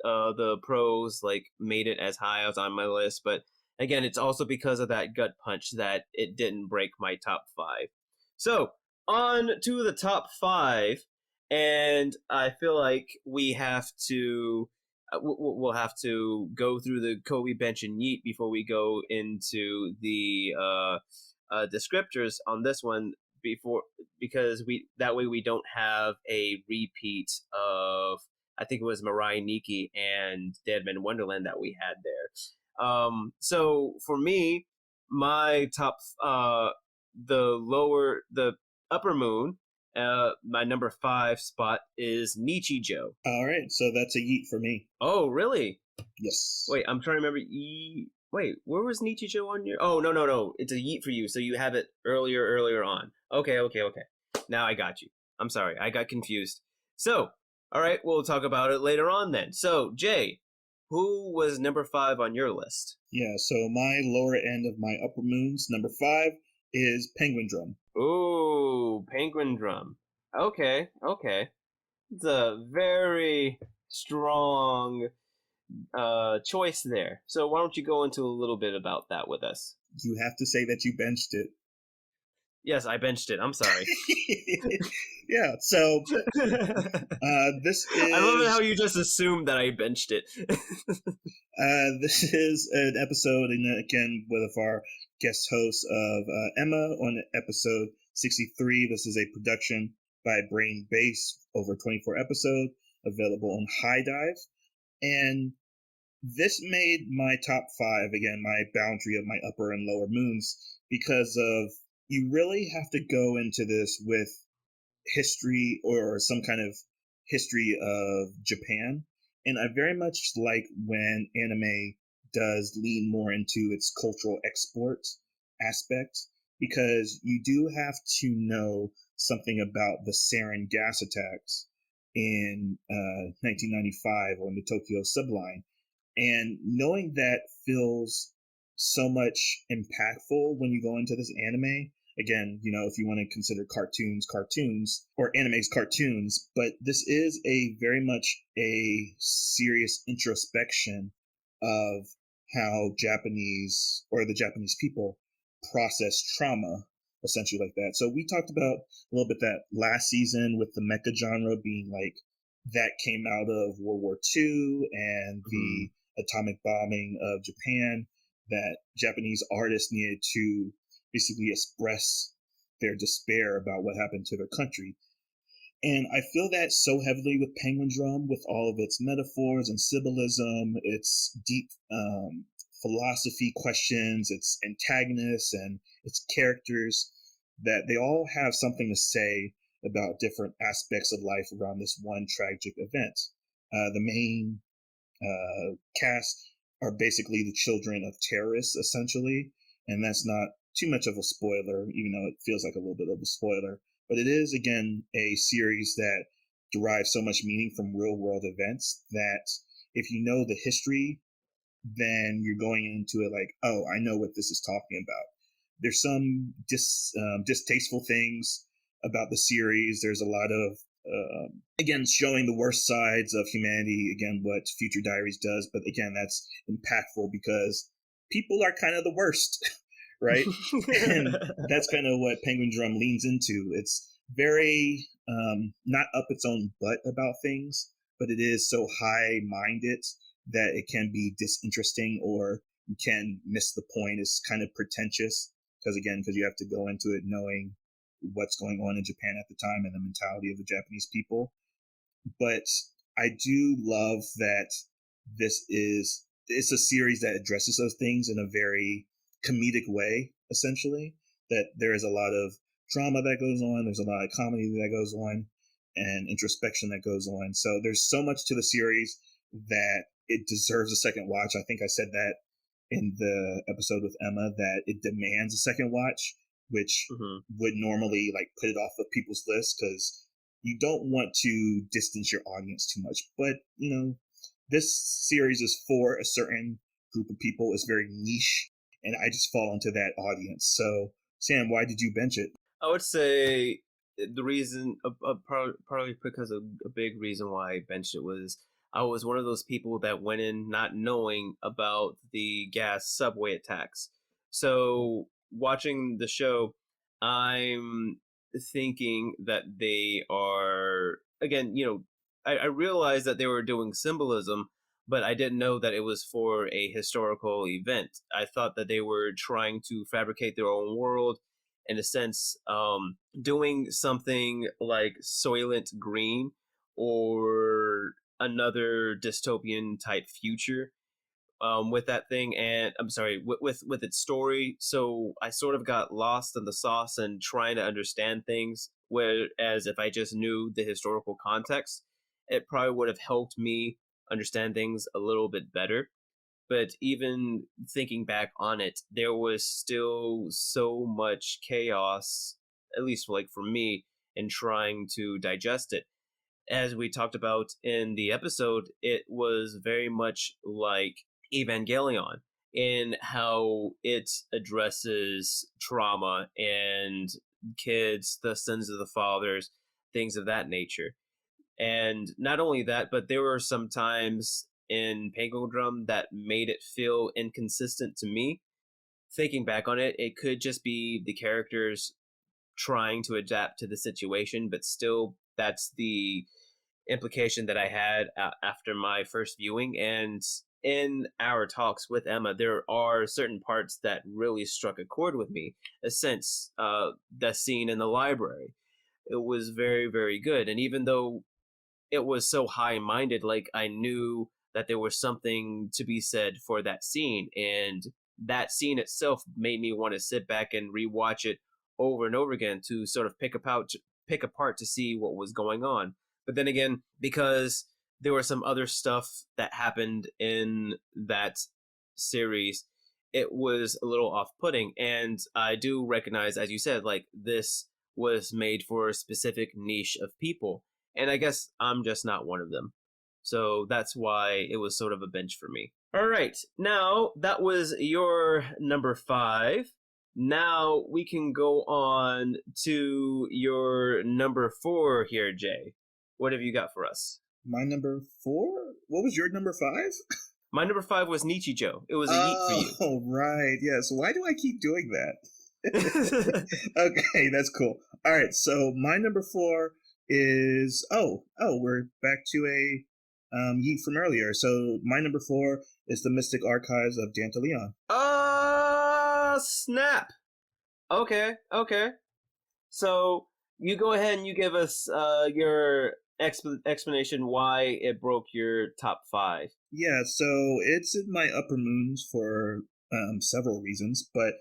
the pros like made it as high as on my list, but again, it's also because of that gut punch that it didn't break my top 5. So on to the top 5, and I feel like we have to we'll have to go through the Kobe bench and yeet before we go into the descriptors on this one because that way we don't have a repeat of, I think it was Mirai Nikki and Deadman Wonderland that we had there. So for me, my top, the upper moon, my number 5 spot is Nichijou. All right, so that's a yeet for me. Oh, really? Yes. Wait, I'm trying to remember. Wait, where was Nichijou on your? Oh, no. It's a yeet for you, so you have it earlier on. Okay. Now I got you. I'm sorry, I got confused. So, all right, we'll talk about it later on then. So, Jay, who was number 5 on your list? Yeah, so my lower end of my upper moons, number 5 is Penguin Drum. Ooh, Penguin Drum. Okay. It's a very strong choice there. So why don't you go into a little bit about that with us? You have to say that you benched it. Yes, I benched it. I'm sorry. Yeah, so this is... I love it how you just assumed that I benched it. This is an episode, and again, with our guest host of Emma on episode 63. This is a production by Brain Base, over 24 episodes, available on High Dive. And this made my top 5, again, my boundary of my upper and lower moons, because of you really have to go into this with history or some kind of history of Japan. And I very much like when anime does lean more into its cultural export aspect, because you do have to know something about the sarin gas attacks in 1995 on the Tokyo subline. And knowing that feels so much impactful when you go into this anime. Again, if you want to consider cartoons, or animes cartoons, but this is a very much a serious introspection of how the Japanese people process trauma, essentially like that. So we talked about a little bit that last season with the mecha genre being like that came out of World War II and the atomic bombing of Japan, that Japanese artists needed to basically express their despair about what happened to their country. And I feel that so heavily with Penguin Drum, with all of its metaphors and symbolism, its deep philosophy questions, its antagonists, and its characters, that they all have something to say about different aspects of life around this one tragic event. The main cast are basically the children of terrorists, essentially, and that's not too much of a spoiler, even though it feels like a little bit of a spoiler. But it is, again, a series that derives so much meaning from real world events that if you know the history, then you're going into it like, oh, I know what this is talking about. There's some distasteful things about the series. There's a lot of, again, showing the worst sides of humanity, again, what Future Diaries does. But again, that's impactful because people are kind of the worst. Right? And that's kind of what Penguin Drum leans into. It's very not up its own butt about things, but it is so high-minded that it can be disinteresting, or you can miss the point. It's kind of pretentious because you have to go into it knowing what's going on in Japan at the time and the mentality of the Japanese people. But I do love that it's a series that addresses those things in a very comedic way, essentially, that there is a lot of drama that goes on, there's a lot of comedy that goes on, and introspection that goes on. So there's so much to the series that it deserves a second watch. I think I said that in the episode with Emma, that it demands a second watch, which would normally like put it off of people's list because you don't want to distance your audience too much. But, this series is for a certain group of people. It's very niche, and I just fall into that audience. So, Sam, why did you bench it? I would say the reason, probably because a big reason why I benched it was I was one of those people that went in not knowing about the gas subway attacks. So watching the show, I'm thinking that they are, again, I realized that they were doing symbolism, but I didn't know that it was for a historical event. I thought that they were trying to fabricate their own world, in a sense, doing something like Soylent Green or another dystopian type future with that thing. And I'm sorry, with its story. So I sort of got lost in the sauce and trying to understand things. Whereas if I just knew the historical context, it probably would have helped me understand things a little bit better. But even thinking back on it, there was still so much chaos, at least like for me, in trying to digest it. As we talked about in the episode, it was very much like Evangelion in how it addresses trauma and kids, the sins of the fathers, things of that nature. And not only that, but there were some times in Penguin Drum that made it feel inconsistent to me. Thinking back on it, it could just be the characters trying to adapt to the situation, but still, that's the implication that I had after my first viewing. And in our talks with Emma, there are certain parts that really struck a chord with me. A sense, the scene in the library, it was very, very good. And even though it was so high-minded, like I knew that there was something to be said for that scene, and that scene itself made me want to sit back and rewatch it over and over again to sort of pick apart to see what was going on. But then again, because there was some other stuff that happened in that series, it was a little off-putting. And I do recognize, as you said, like this was made for a specific niche of people. And I guess I'm just not one of them. So that's why it was sort of a bench for me. All right. Now, that was your number 5. Now we can go on to your number 4 here, Jay. What have you got for us? My number 4? What was your number 5? My number 5 was Nichijou. It was a yeet for you. Oh, right. Yes. Why do I keep doing that? Okay, that's cool. All right. So my number 4 is we're back to a yeet from earlier. So my number 4 is the Mystic Archives of Dantaleon. Snap. Okay. So you go ahead and you give us your explanation why it broke your top 5. Yeah, so it's in my upper moons for several reasons, but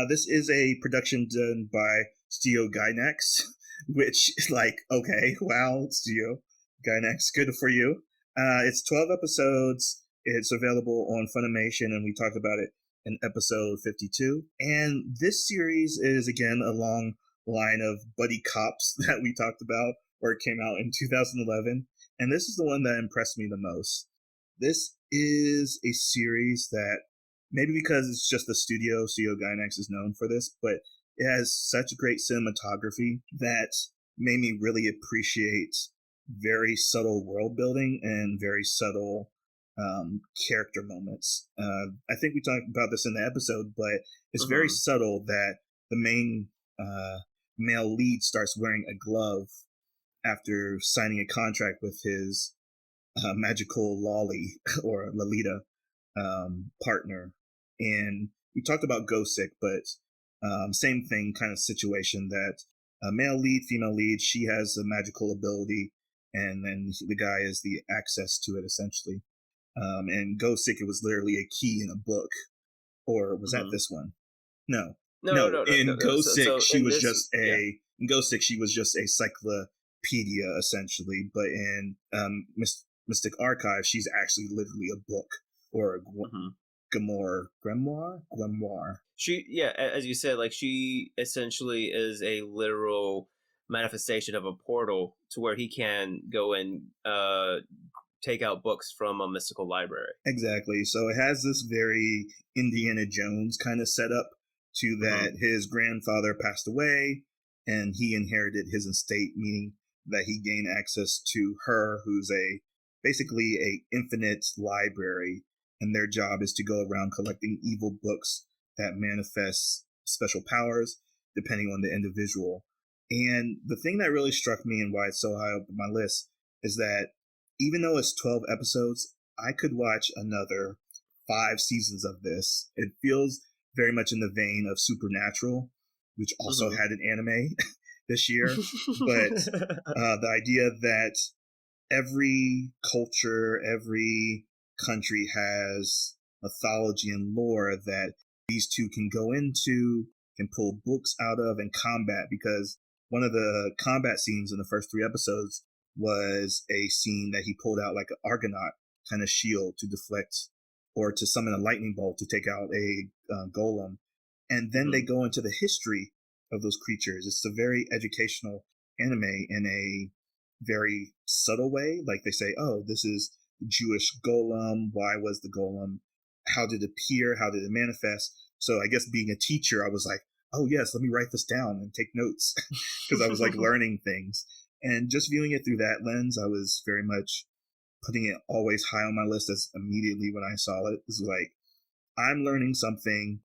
this is a production done by Studio Gynax, which is like, okay, wow, Studio Gynax, good for you. It's 12 episodes. It's available on Funimation, and we talked about it in episode 52. And this series is, again, a long line of buddy cops that we talked about, where it came out in 2011. And this is the one that impressed me the most. This is a series that, maybe because it's just the Studio Gynax is known for this, but it has such great cinematography that made me really appreciate very subtle world building and very subtle character moments. I think we talked about this in the episode, but it's very subtle that the main male lead starts wearing a glove after signing a contract with his magical Lolly or Lolita partner. And we talked about Gosick, but same thing kind of situation that male lead, female lead, she has a magical ability, and then the guy is the access to it essentially. And Gosick, it was literally a key in a book, or was that this one? No. No. In Gosick, she was just yeah. in Gosick, she was just a cyclopedia essentially, but in Mystic Archive, she's actually literally a book or a grimoire. She, as you said, like she essentially is a literal manifestation of a portal to where he can go and take out books from a mystical library. Exactly. So it has this very Indiana Jones kind of setup to that his grandfather passed away and he inherited his estate, meaning that he gained access to her, who's basically a infinite library, and their job is to go around collecting evil books that manifest special powers depending on the individual. And the thing that really struck me and why it's so high up on my list is that even though it's 12 episodes, I could watch another 5 seasons of this. It feels very much in the vein of Supernatural, which also had an anime this year. But the idea that every culture, every country has mythology and lore that these two can go into, can pull books out of, and combat. Because one of the combat scenes in the first 3 episodes was a scene that he pulled out like an Argonaut kind of shield to deflect or to summon a lightning bolt to take out a golem. And then they go into the history of those creatures. It's a very educational anime in a very subtle way. Like they say, oh, this is the Jewish golem. Why was the golem? How did it appear? How did it manifest? So I guess being a teacher, I was like, oh yes, let me write this down and take notes because I was like learning things. And just viewing it through that lens, I was very much putting it always high on my list as immediately when I saw it. This was like, I'm learning something.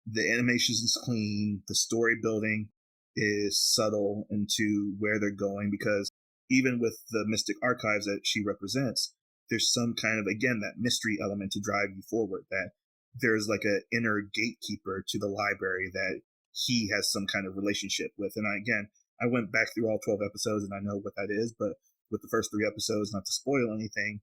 The animation is clean. The story building is subtle into where they're going, because even with the Mystic Archives that she represents, there's some kind of, again, that mystery element to drive you forward, that there's like an inner gatekeeper to the library that he has some kind of relationship with. And I went back through all 12 episodes and I know what that is, but with the first 3 episodes, not to spoil anything,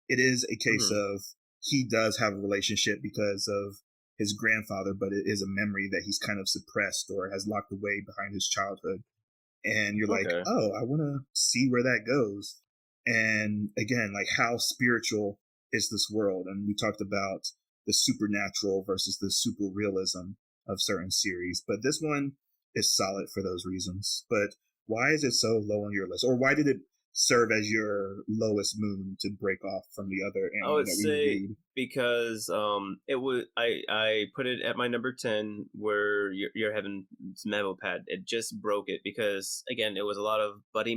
it is a case of he does have a relationship because of his grandfather, but it is a memory that he's kind of suppressed or has locked away behind his childhood. And you're like, oh, I want to see where that goes. And again, like, how spiritual is this world? And we talked about the supernatural versus the super realism of certain series, but this one is solid for those reasons. But why is it so low on your list, or why did it serve as your lowest moon to break off from the other anime I would that we say reviewed? because it would I put it at my number 10 where you're having some ammo pad. It just broke it because again it was a lot of buddy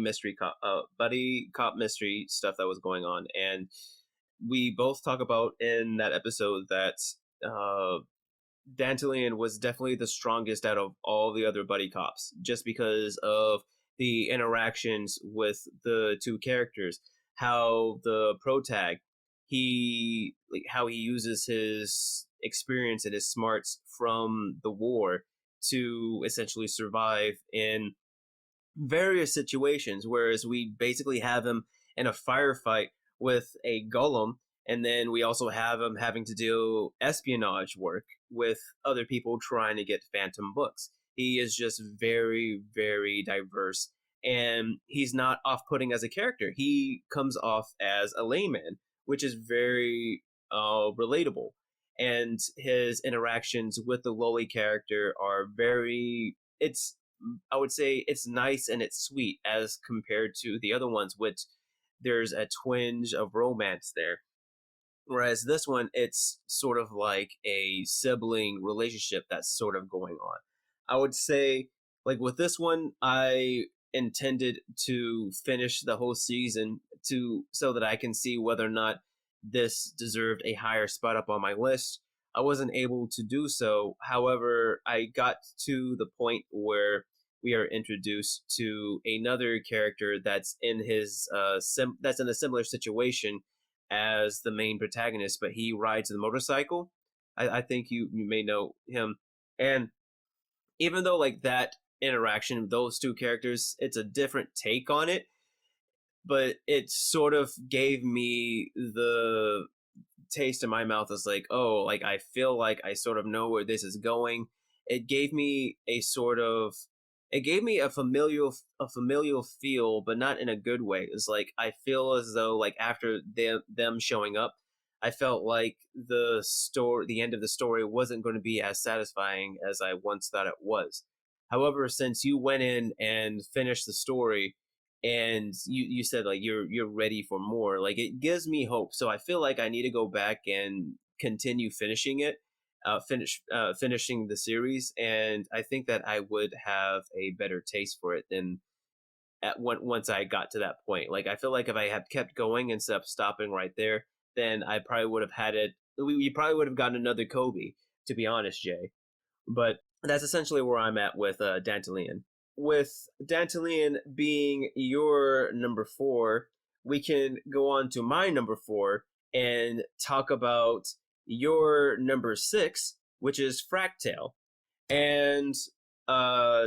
cop mystery stuff that was going on, and we both talk about in that episode that Dantalian was definitely the strongest out of all the other buddy cops, just because of the interactions with the 2 characters. How the protag, how he uses his experience and his smarts from the war to essentially survive in various situations, whereas we basically have him in a firefight with a golem, and then we also have him having to do espionage work with other people trying to get phantom books. He is just very, very diverse, and he's not off-putting as a character. He comes off as a layman, which is very relatable, and his interactions with the lowly character are very, it's, I would say it's nice and it's sweet as compared to the other ones, which there's a twinge of romance there. Whereas this one, it's sort of like a sibling relationship that's sort of going on. I would say, like with this one, I intended to finish the whole season to so that I can see whether or not this deserved a higher spot up on my list. I wasn't able to do so. However, I got to the point where we are introduced to another character that's in his that's in a similar situation as the main protagonist, but he rides the motorcycle. I think you may know him. And even though like that interaction, those two characters, it's a different take on it, but it sort of gave me the taste in my mouth as like, oh, like I feel like I sort of know where this is going. It gave me a sort of, it gave me a familial feel, but not in a good way. It's like I feel as though like after them showing up, I felt like the end of the story wasn't going to be as satisfying as I once thought it was. However, since you went in and finished the story, and you said like you're ready for more, like it gives me hope. So I feel like I need to go back and continue finishing it, finishing the series, and I think that I would have a better taste for it than once I got to that point. Like I feel like if I had kept going instead of stopping right there, then I probably would have had it. We probably would have gotten another Kobe, to be honest, Jay. But that's essentially where I'm at with Dantalian. With Dantalian being your number 4, we can go on to my number 4 and talk about your number 6, which is Fractale. And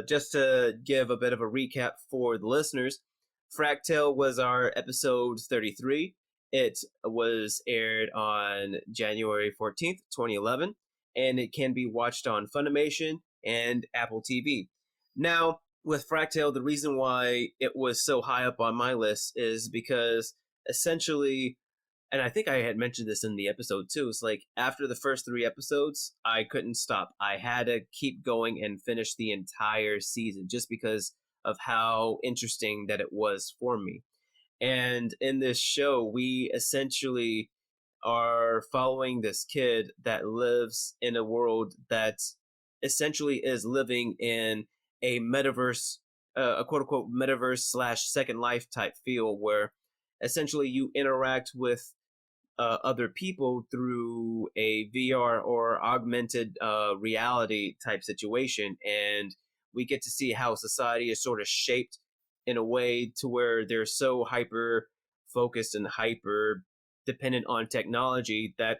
just to give a bit of a recap for the listeners, Fractale was our episode 33. It was aired on January 14th, 2011, and it can be watched on Funimation and Apple TV. Now, with Fractale, the reason why it was so high up on my list is because essentially, and I think I had mentioned this in the episode too, it's like after the first 3 episodes, I couldn't stop. I had to keep going and finish the entire season just because of how interesting that it was for me. And in this show, we essentially are following this kid that lives in a world that essentially is living in a metaverse, a quote unquote metaverse slash Second Life type feel where essentially you interact with other people through a VR or augmented reality type situation. And we get to see how society is sort of shaped in a way to where they're so hyper focused and hyper dependent on technology that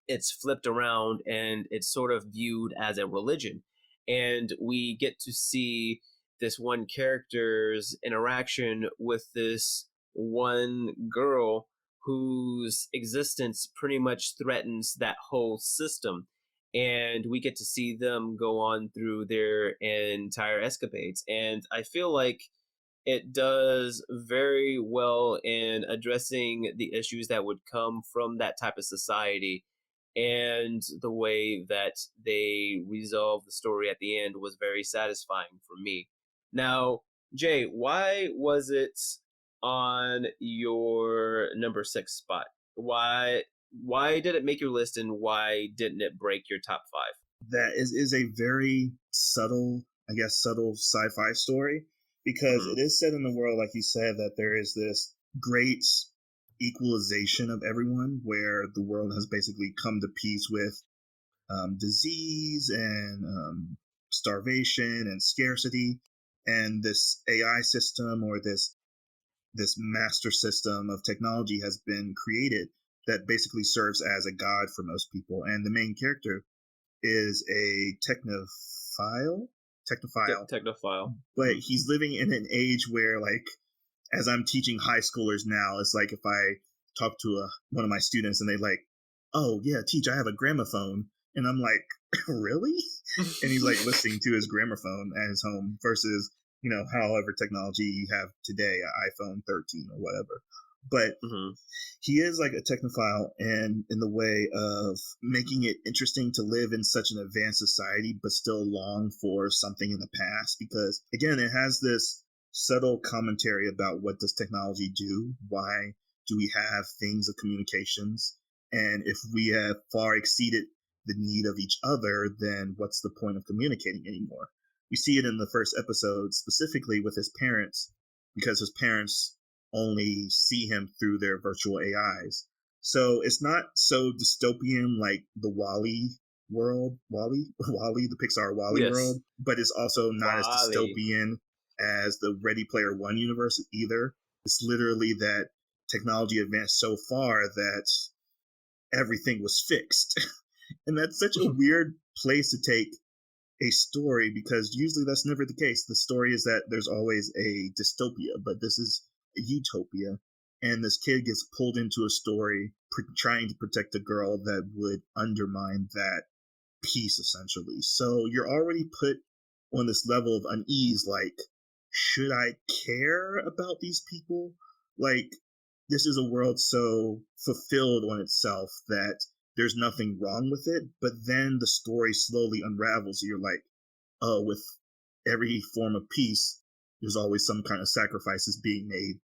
it's flipped around and it's sort of viewed as a religion. And we get to see this one character's interaction with this one girl whose existence pretty much threatens that whole system. And we get to see them go on through their entire escapades. And I feel like it does very well in addressing the issues that would come from that type of society, and the way that they resolve the story at the end was very satisfying for me. Now, Jay, why was it on your number 6 spot? Why did it make your list, and why didn't it break your top 5? That is a very subtle, I guess, subtle sci-fi story, because it is set in the world, like you said, that there is this great equalization of everyone, where the world has basically come to peace with disease and starvation and scarcity, and this AI system, or this master system of technology, has been created that basically serves as a god for most people. And the main character is a technophile, Technophile. but he's living in an age where, like, as I'm teaching high schoolers now, it's like if I talk to one of my students and they like, oh yeah, teach, I have a gramophone, and I'm like, really? And he's like listening to his gramophone at his home versus, however technology you have today, an iPhone 13 or whatever. But he is like a technophile, and in the way of making it interesting to live in such an advanced society, but still long for something in the past. Because again, it has this subtle commentary about what does technology do? Why do we have things of communications? And if we have far exceeded the need of each other, then what's the point of communicating anymore? You see it in the first episode, specifically with his parents, because his parents only see him through their virtual AIs. So it's not so dystopian like the WALL-E world, WALL-E, the Pixar WALL-E world, but it's also not as dystopian as the Ready Player One universe either. It's literally that technology advanced so far that everything was fixed. And that's such a weird place to take a story, because usually that's never the case. The story is that there's always a dystopia, but this is a utopia. And this kid gets pulled into a story trying to protect a girl that would undermine that peace, essentially. So you're already put on this level of unease, like, should I care about these people? Like, this is a world so fulfilled on itself that there's nothing wrong with it, but then the story slowly unravels. You're like, oh, with every form of peace, there's always some kind of sacrifices being made.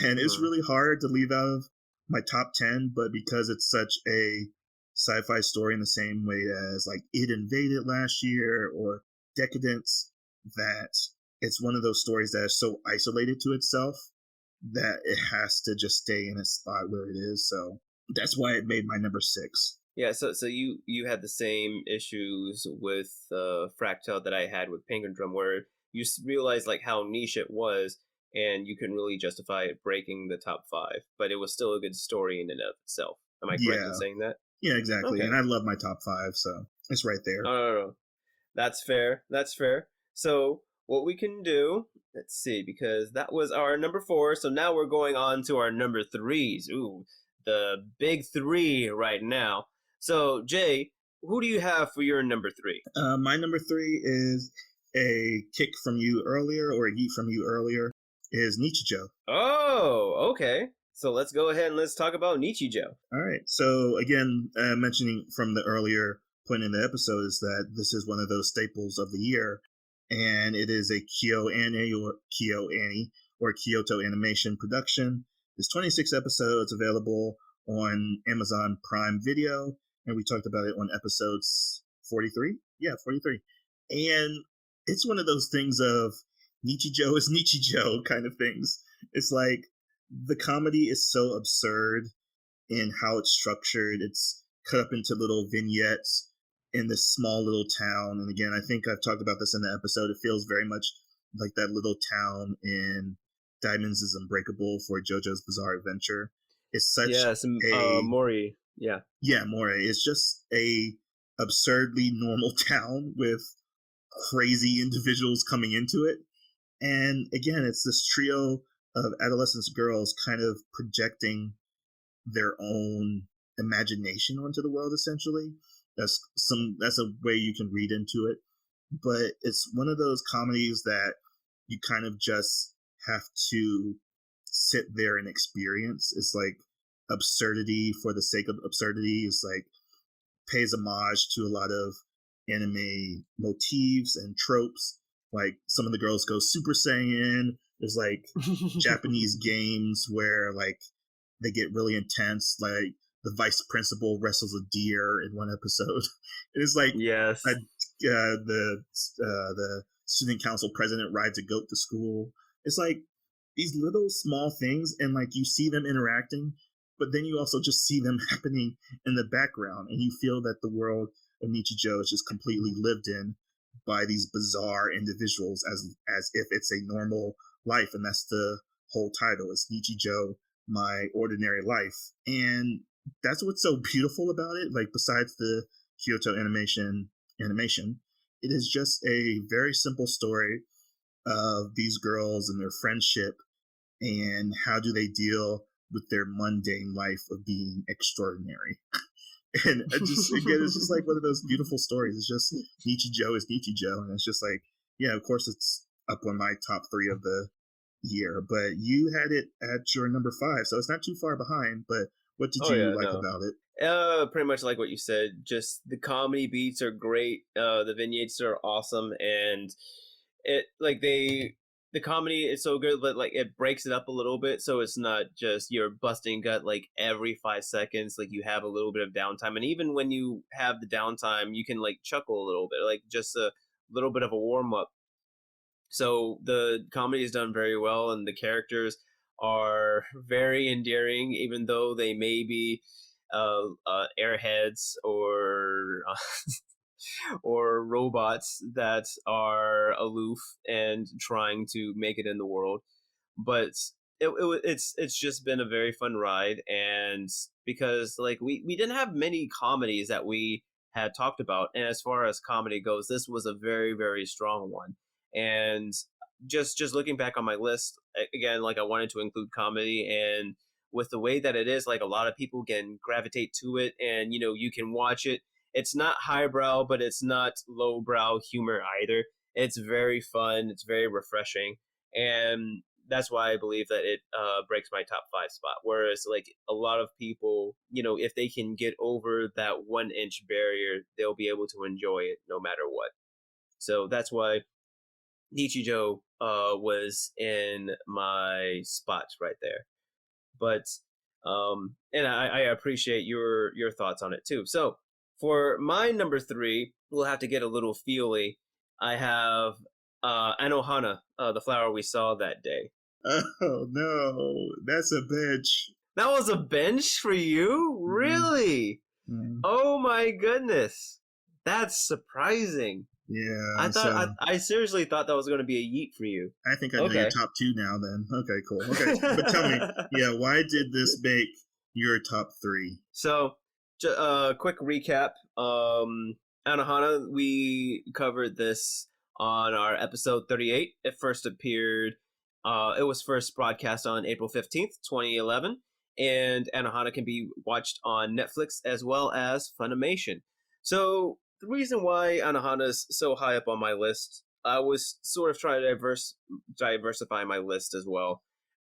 And it's really hard to leave out of my top 10, but because it's such a sci-fi story in the same way as like It Invaded last year or Decadence, that it's one of those stories that is so isolated to itself that it has to just stay in a spot where it is. So that's why it made my number 6. Yeah, so you had the same issues with Fractal that I had with Penguin Drum, where you realized like how niche it was, and you couldn't really justify it breaking the top 5, but it was still a good story in and of itself. Am I correct in saying that? Yeah, exactly. Okay. And I love my top 5, so it's right there. No. That's fair. That's fair. So what we can do, let's see, because that was our number 4, so now we're going on to our number 3s. Ooh, the big 3 right now. So, Jay, who do you have for your number 3? My number 3 is a kick from you earlier, or a yeet from you earlier, is Nichijou. Oh, okay. So let's go ahead and let's talk about Nichijou. All right. So again, mentioning from the earlier point in the episode is that this is one of those staples of the year, and it is a Kyoto Animation production. There's 26 episodes available on Amazon Prime Video, and we talked about it on episodes 43. Yeah, 43. And it's one of those things of Nichijou is Nichijou kind of things. It's like the comedy is so absurd in how it's structured. It's cut up into little vignettes in this small little town. And again, I think I've talked about this in the episode. It feels very much like that little town in Diamonds is Unbreakable for JoJo's Bizarre Adventure. It's such Mori. Yeah. Yeah, Mori. It's just a absurdly normal town with crazy individuals coming into it. And again, it's this trio of adolescent girls kind of projecting their own imagination onto the world, essentially. That's a way you can read into it. But it's one of those comedies that you kind of just have to sit there and experience. It's like absurdity for the sake of absurdity. It's like pays homage to a lot of anime motifs and tropes. Like some of the girls go Super Saiyan. There's like Japanese games where like they get really intense. Like the vice principal wrestles a deer in one episode. It is like yes, the student council president rides a goat to school. It's like these little small things, and like you see them interacting, but then you also just see them happening in the background, and you feel that the world of Nichijou is just completely lived in by these bizarre individuals as if it's a normal life. And that's the whole title. It's Nichijou, My Ordinary Life. And that's what's so beautiful about it. Like besides the Kyoto Animation animation. It is just a very simple story of these girls and their friendship and how do they deal with their mundane life of being extraordinary. And just again, it's just like one of those beautiful stories. It's just Nichijou is Nichijou, and it's just like, yeah, of course it's up on my top 3 of the year, but you had it at your number 5, so it's not too far behind. But what did Oh you yeah, like no. about it? Pretty much like what you said. Just the comedy beats are great. The vignettes are awesome, and it like the comedy is so good, but like it breaks it up a little bit, so it's not just you're busting gut like every 5 seconds. Like you have a little bit of downtime, and even when you have the downtime, you can like chuckle a little bit, like just a little bit of a warm up. So the comedy is done very well, and the characters are very endearing, even though they may be airheads or or robots that are aloof and trying to make it in the world. But it's just been a very fun ride, and because like we didn't have many comedies that we had talked about, and as far as comedy goes, this was a very strong one. And just looking back on my list again, like I wanted to include comedy, and with the way that it is, like a lot of people can gravitate to it, and you can watch it. It's not highbrow, but it's not lowbrow humor either. It's very fun, it's very refreshing, and that's why I believe that it breaks my top 5 spot. Whereas, like a lot of people, if they can get over that 1 inch barrier, they'll be able to enjoy it no matter what. So that's why Nichijou was in my spot right there. But and I appreciate your thoughts on it too. So for my number 3, we'll have to get a little feely. I have Anohana, the flower we saw that day. Oh no, that's a bitch. That was a bench for you? Really? Mm-hmm. Oh my goodness. That's surprising. Yeah, I seriously thought that was going to be a yeet for you. I think I know your Okay. top 2 now. Then okay, cool. Okay, but tell me, yeah, why did this make your top 3? So, quick recap. Anohana, we covered this on our episode 38. It first appeared, it was first broadcast on April 15th, 2011. And Anohana can be watched on Netflix as well as Funimation. So, the reason why Anohana is so high up on my list, I was sort of trying to diversify my list as well.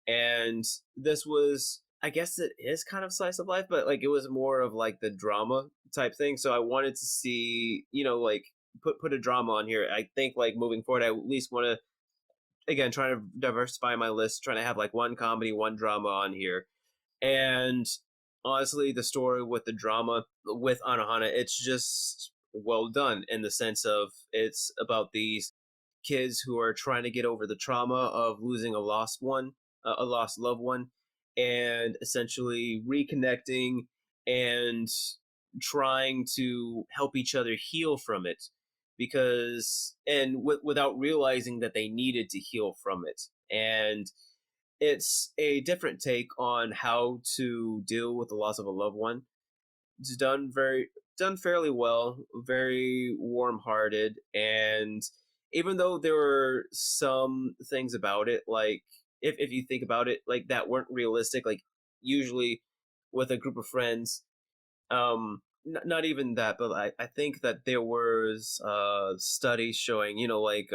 And this was, I guess it is kind of slice of life, but like it was more of like the drama type thing. So I wanted to see, like put a drama on here. I think like moving forward, I at least want to again try to diversify my list, trying to have like one comedy, one drama on here. And honestly, the story with the drama with Anohana, it's just well done in the sense of it's about these kids who are trying to get over the trauma of losing a lost loved one, and essentially reconnecting and trying to help each other heal from it, because without realizing that they needed to heal from it. And it's a different take on how to deal with the loss of a loved one. It's done fairly well, very warm-hearted, and even though there were some things about it, like if you think about it, like that weren't realistic, like usually with a group of friends, not even that, but I think that there was studies showing, like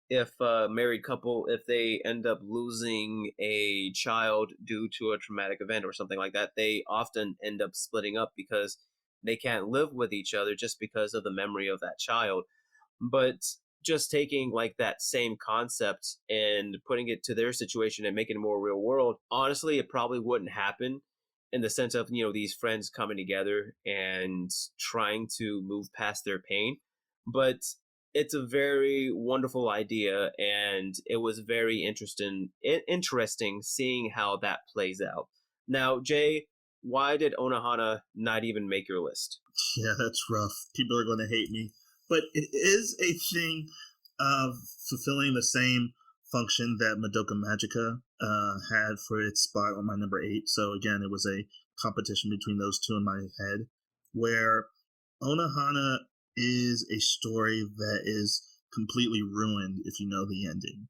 if a married couple, if they end up losing a child due to a traumatic event or something like that, they often end up splitting up because they can't live with each other just because of the memory of that child. But just taking like that same concept and putting it to their situation and making it more real world, honestly, it probably wouldn't happen in the sense of, these friends coming together and trying to move past their pain. But it's a very wonderful idea, and it was very interesting seeing how that plays out. Now, Jay, why did Onohana not even make your list? Yeah, that's rough. People are going to hate me. But it is a thing of fulfilling the same function that Madoka Magica had for its spot on my number 8. So again, it was a competition between those two in my head, where Onohana is a story that is completely ruined if you know the ending.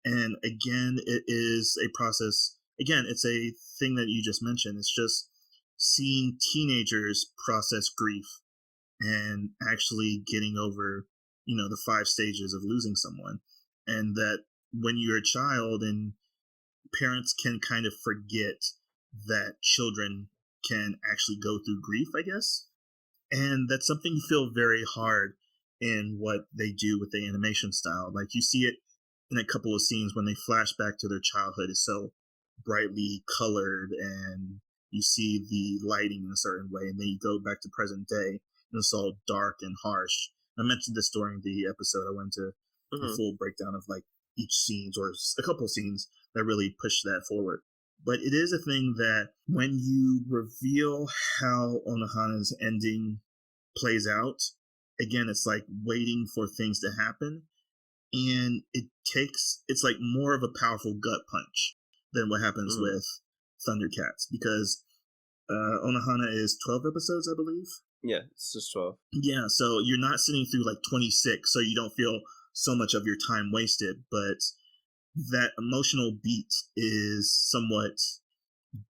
And again, it is a process. Again, it's a thing that you just mentioned. It's just seeing teenagers process grief and actually getting over, the 5 stages of losing someone. And that when you're a child and parents can kind of forget that children can actually go through grief, I guess. And that's something you feel very hard in what they do with the animation style. Like you see it in a couple of scenes when they flash back to their childhood. It's so brightly colored, and you see the lighting in a certain way, and then you go back to present day and it's all dark and harsh. I mentioned this during the episode. I went to a full breakdown of like each scenes or a couple of scenes that really push that forward. But it is a thing that when you reveal how Onohana's ending plays out, again, it's like waiting for things to happen. And it's like more of a powerful gut punch than what happens with Thundercats, because Onohana is 12 episodes, I believe. Yeah, it's just 12. Yeah, so you're not sitting through like 26, so you don't feel so much of your time wasted, but that emotional beat is somewhat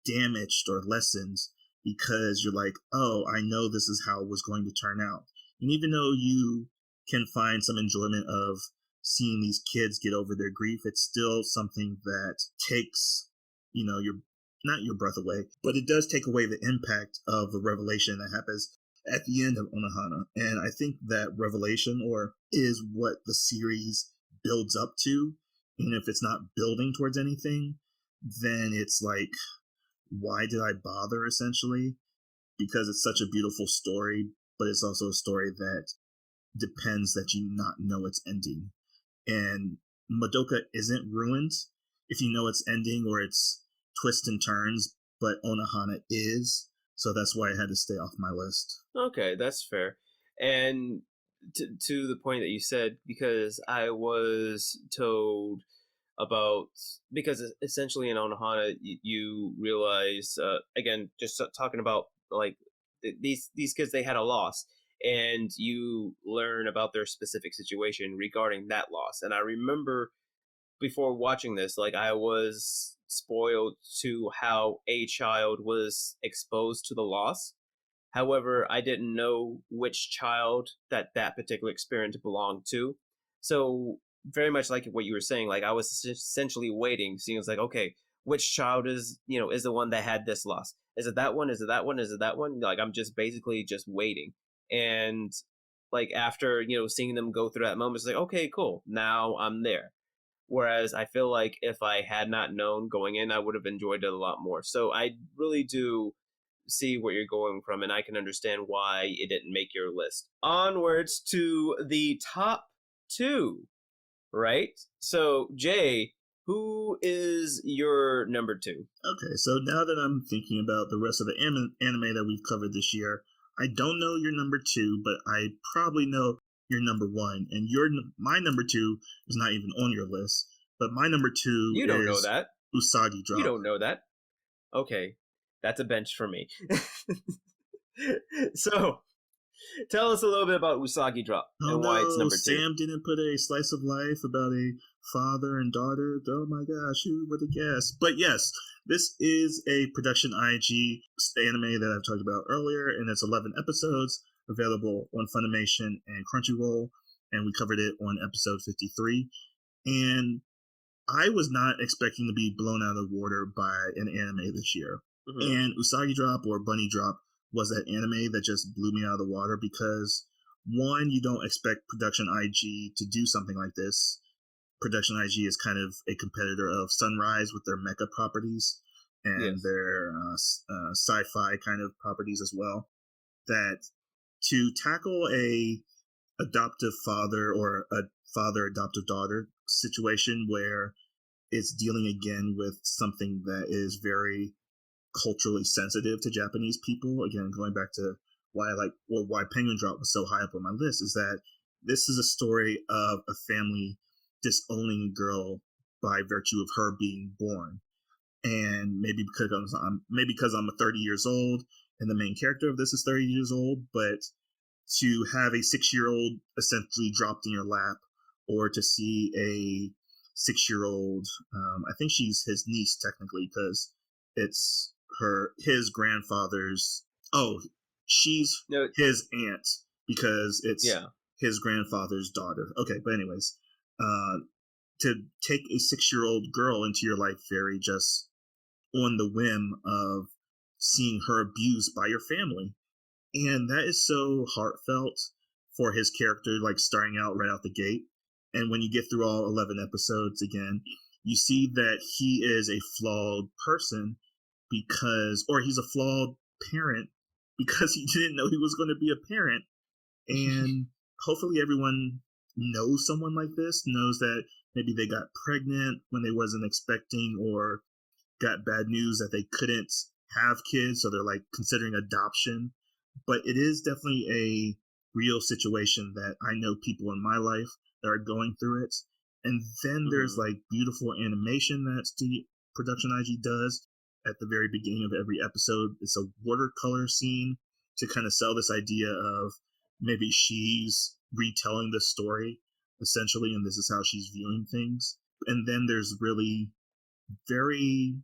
damaged or lessened because you're like, oh, I know this is how it was going to turn out. And even though you can find some enjoyment of seeing these kids get over their grief, it's still something that takes, your not your breath away, but it does take away the impact of the revelation that happens at the end of Onohana. And I think that revelation is what the series builds up to. And if it's not building towards anything, then it's like, why did I bother, essentially? Because it's such a beautiful story, but it's also a story that depends that you not know its ending. And Madoka isn't ruined if you know its ending or its twists and turns, but Onohana is. So that's why I had to stay off my list. Okay, that's fair. And to the point that you said, because I was told about, because essentially in Onohana you realize, again, just talking about like these kids, they had a loss, and you learn about their specific situation regarding that loss. And I remember before watching this, like, I was spoiled to how a child was exposed to the loss. However, I didn't know which child that particular experience belonged to. So very much like what you were saying, like I was essentially waiting, seeing it's like, okay, which child is the one that had this loss? Is it that one? Is it that one? Is it that one? Like I'm just basically just waiting. And like after, seeing them go through that moment, it's like, okay, cool. Now I'm there. Whereas I feel like if I had not known going in, I would have enjoyed it a lot more. So I really do see where you're going from, and I can understand why it didn't make your list. Onwards to the top 2, right? So, Jay, who is your number 2? Okay, so now that I'm thinking about the rest of the anime that we've covered this year, I don't know your number 2, but I probably know your number 1. And my number 2 is not even on your list, but my number 2 You don't know that. Usagi Drop. You don't know that. Okay, that's a bench for me. So, tell us a little bit about Usagi Drop and why it's number 2. Sam didn't put a slice of life about a father and daughter. Oh my gosh, who would have guessed? But yes, this is a Production IG anime that I've talked about earlier, and it's 11 episodes available on Funimation and Crunchyroll, and we covered it on episode 53. And I was not expecting to be blown out of the water by an anime this year. Mm-hmm. And Usagi Drop, or Bunny Drop, was that anime that just blew me out of the water because, one, you don't expect Production IG to do something like this. Production IG is kind of a competitor of Sunrise with their mecha properties and their sci-fi kind of properties as well. That to tackle a adoptive father or a father adoptive daughter situation where it's dealing again with something that is very culturally sensitive to Japanese people. Again, going back to why Penguin Drop was so high up on my list, is that this is a story of a family disowning a girl by virtue of her being born. And maybe because I'm 30 years old and the main character of this is 30 years old, but to have a 6-year-old essentially dropped in your lap, or to see a 6-year-old, I think she's his niece technically, because it's his grandfather's, oh, she's No, his aunt because it's yeah. his grandfather's daughter. Okay, but anyways, to take a 6-year-old girl into your life, very just on the whim of seeing her abused by your family. And that is so heartfelt for his character, like starting out right out the gate. And when you get through all 11 episodes again, you see that he is a flawed person or he's a flawed parent because he didn't know he was going to be a parent. And hopefully everyone knows someone like this, knows that maybe they got pregnant when they wasn't expecting, or got bad news that they couldn't have kids, so they're like considering adoption. But it is definitely a real situation that I know people in my life that are going through it. And then there's like beautiful animation that Studio Production IG does at the very beginning of every episode. It's a watercolor scene to kind of sell this idea of maybe she's retelling the story essentially, and this is how she's viewing things. And then there's really very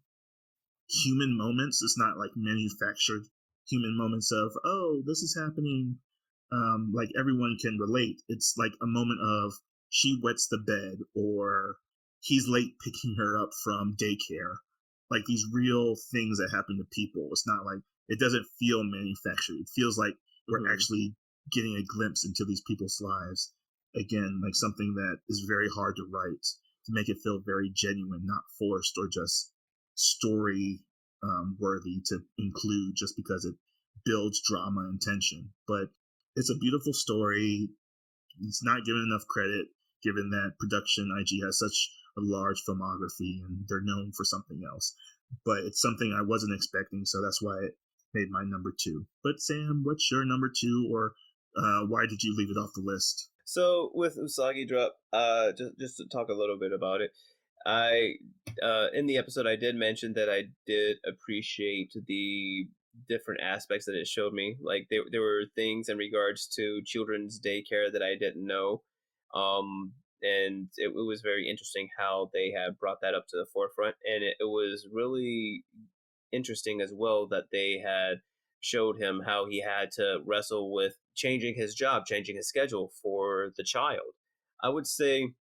human moments. It's not like manufactured human moments of, oh, this is happening. Like everyone can relate. It's like a moment of she wets the bed, or he's late picking her up from daycare. Like these real things that happen to people. It's not like, it doesn't feel manufactured. It feels like we're actually getting a glimpse into these people's lives. Again, like something that is very hard to write, to make it feel very genuine, not forced or just story worthy to include just because it builds drama and tension. But it's a beautiful story. It's not given enough credit, given that Production IG has such a large filmography and they're known for something else. But it's something I wasn't expecting, so that's why it made my number 2. But Sam, what's your number 2, or why did you leave it off the list? So with Usagi Drop, just to talk a little bit about it, I in the episode I did mention that I did appreciate the different aspects that it showed me. Like there were things in regards to children's daycare that I didn't know, and it was very interesting how they had brought that up to the forefront, and it was really interesting as well that they had showed him how he had to wrestle with changing his job, changing his schedule for the child. I would say,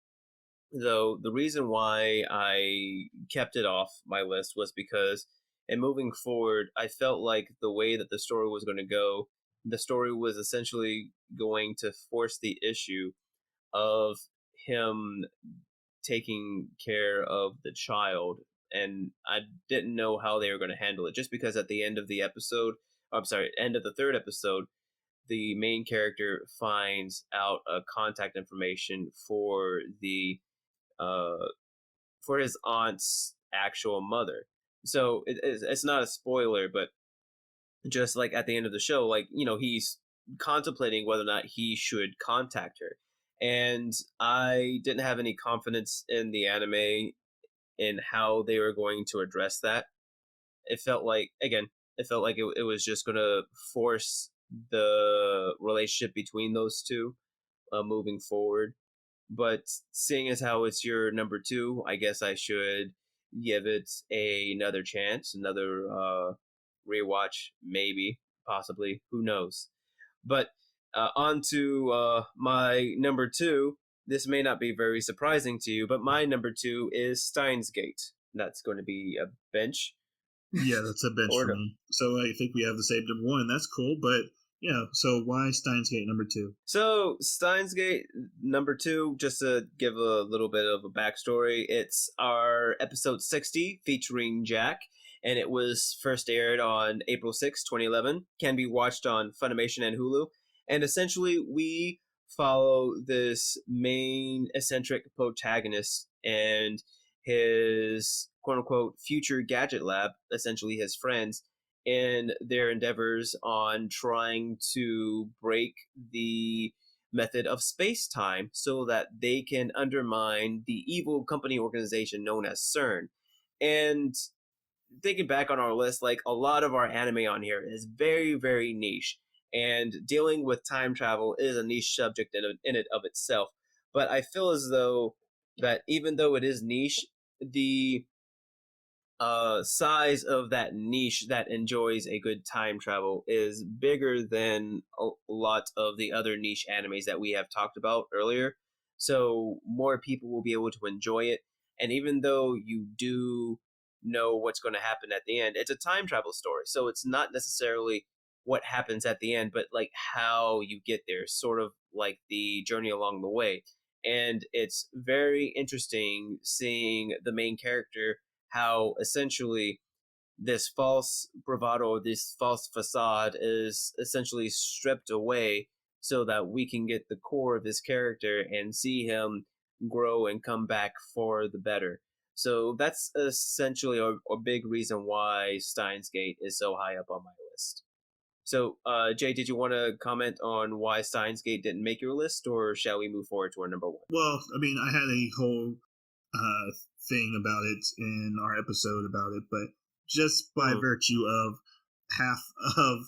though, the reason why I kept it off my list was because, in moving forward, I felt like the way that the story was going to go, the story was essentially going to force the issue of him taking care of the child, and I didn't know how they were going to handle it, just because at the end of the episode, I'm sorry, end of the third episode, the main character finds out a contact information uh for his aunt's actual mother. So it's not a spoiler, but just like at the end of the show, like, he's contemplating whether or not he should contact her. And I didn't have any confidence in the anime in how they were going to address that. It felt like, again, it was just going to force the relationship between those two moving forward. But seeing as how it's your number 2, I guess I should give it another chance, another rewatch, maybe, possibly, who knows. But on to my number 2. This may not be very surprising to you, but my number 2 is Steins Gate. That's going to be a bench. Yeah, that's a bench for me. So I think we have the same number 1. That's cool, but yeah, so why Steins Gate number 2? So Steins Gate number 2, just to give a little bit of a backstory, it's our episode 60 featuring Jack, and it was first aired on April 6, 2011. Can be watched on Funimation and Hulu. And essentially, we follow this main eccentric protagonist and his quote-unquote future gadget lab, essentially his friends, in their endeavors on trying to break the method of space-time so that they can undermine the evil company organization known as CERN. And thinking back on our list, like, a lot of our anime on here is very, very niche. And dealing with time travel is a niche subject in it of itself. But I feel as though that even though it is niche, the size of that niche that enjoys a good time travel is bigger than a lot of the other niche animes that we have talked about earlier. So more people will be able to enjoy it. And even though you do know what's going to happen at the end, it's a time travel story. So it's not necessarily what happens at the end, but like how you get there, sort of like the journey along the way. And it's very interesting seeing the main character, how essentially this false bravado, this false facade is essentially stripped away so that we can get the core of his character and see him grow and come back for the better. So that's essentially a big reason why Steins Gate is so high up on my list. So, Jay, did you want to comment on why Steins Gate didn't make your list, or shall we move forward to our number one? Well, I mean, I had a whole thing about it in our episode about it, but just by virtue of half of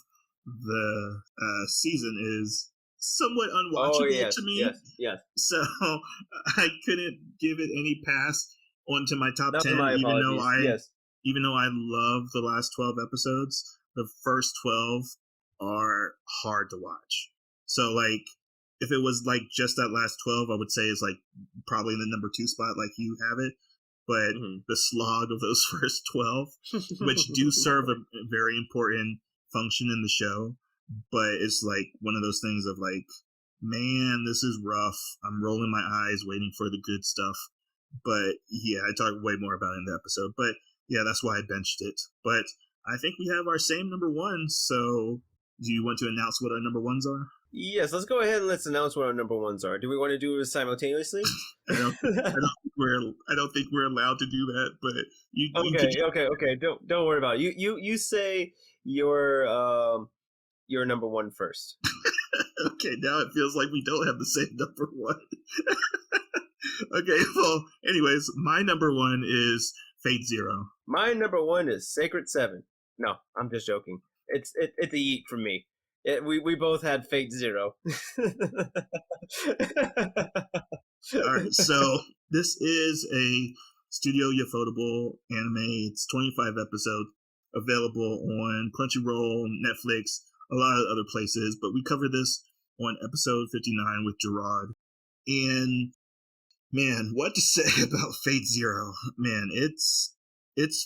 the season is somewhat unwatchable to me. Yes. So I couldn't give it any pass onto my top 10, my even apologies. even though I love the last 12 episodes. The first 12 are hard to watch. So like, if it was like just that last 12, I would say is like probably in the number 2 spot, like you have it. But the slog of those first 12, which do serve a very important function in the show, but it's like one of those things of like, man, this is rough. I'm rolling my eyes waiting for the good stuff. But yeah, I talk way more about it in the episode. But yeah, that's why I benched it. But I think we have our same number one. So do you want to announce what our number ones are? Yes, let's go ahead and let's announce what our number ones are. Do we want to do it simultaneously? I don't think we're allowed to do that, but Okay. Don't worry about it. You say your number one first. Okay, now it feels like we don't have the same number one. Okay, well, anyways, my number one is Fate Zero. My number one is Sacred 7. No, I'm just joking. It's a yeet from me. We both had Fate Zero. All right, so this is a Studio Ufotable anime. It's 25 episodes, available on Crunchyroll, Netflix, a lot of other places. But we covered this on episode 59 with Gerard. And man, what to say about Fate Zero? Man, it's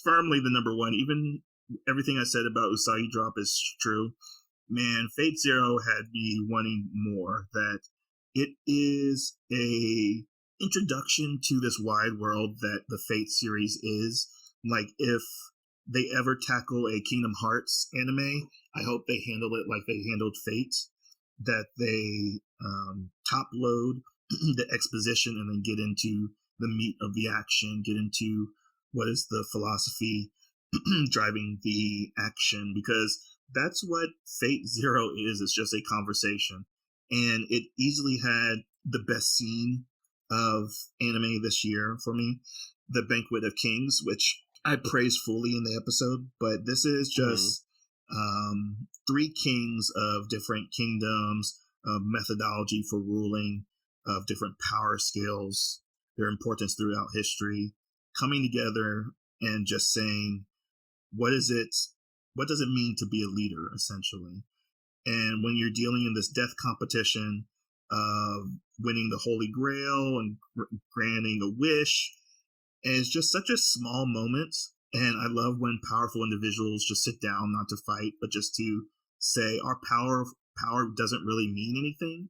firmly the number one. Even everything I said about Usagi Drop is true. Man, Fate Zero had me wanting more. That it is a introduction to this wide world that the Fate series is. Like, if they ever tackle a Kingdom Hearts anime, I hope they handle it like they handled Fate. That they top load the exposition and then get into the meat of the action, get into what is the philosophy driving the action, because that's what Fate Zero is. It's just a conversation. And it easily had the best scene of anime this year for me, the Banquet of Kings, which I praised fully in the episode. But this is just 3 kings of different kingdoms, of methodology for ruling, of different power scales, their importance throughout history, coming together and just saying, what does it mean to be a leader, essentially? And when you're dealing in this death competition of winning the Holy Grail and granting a wish, and it's just such a small moment. And I love when powerful individuals just sit down, not to fight, but just to say our power doesn't really mean anything.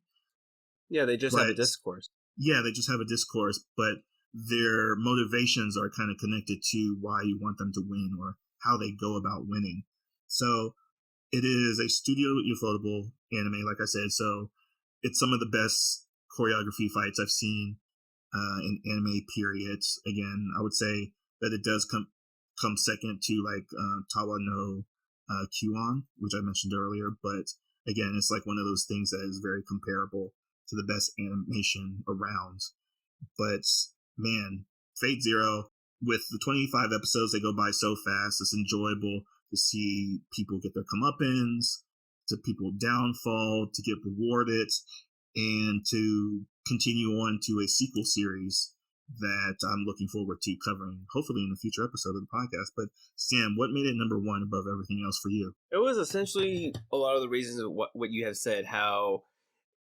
Yeah, they just have a discourse. Yeah, they just have a discourse, but their motivations are kind of connected to why you want them to win or how they go about winning. So it is a Studio Ufotable anime, like I said. So it's some of the best choreography fights I've seen in anime, period. Again, I would say that it does come second to like Tawa no Kyuon, which I mentioned earlier. But again, it's like one of those things that is very comparable to the best animation around. But man, Fate Zero, with the 25 episodes, they go by so fast. It's enjoyable to see people get their comeuppance, to people's downfall, to get rewarded, and to continue on to a sequel series that I'm looking forward to covering, hopefully in a future episode of the podcast. But Sam, what made it number one above everything else for you? It was essentially a lot of the reasons of what you have said, how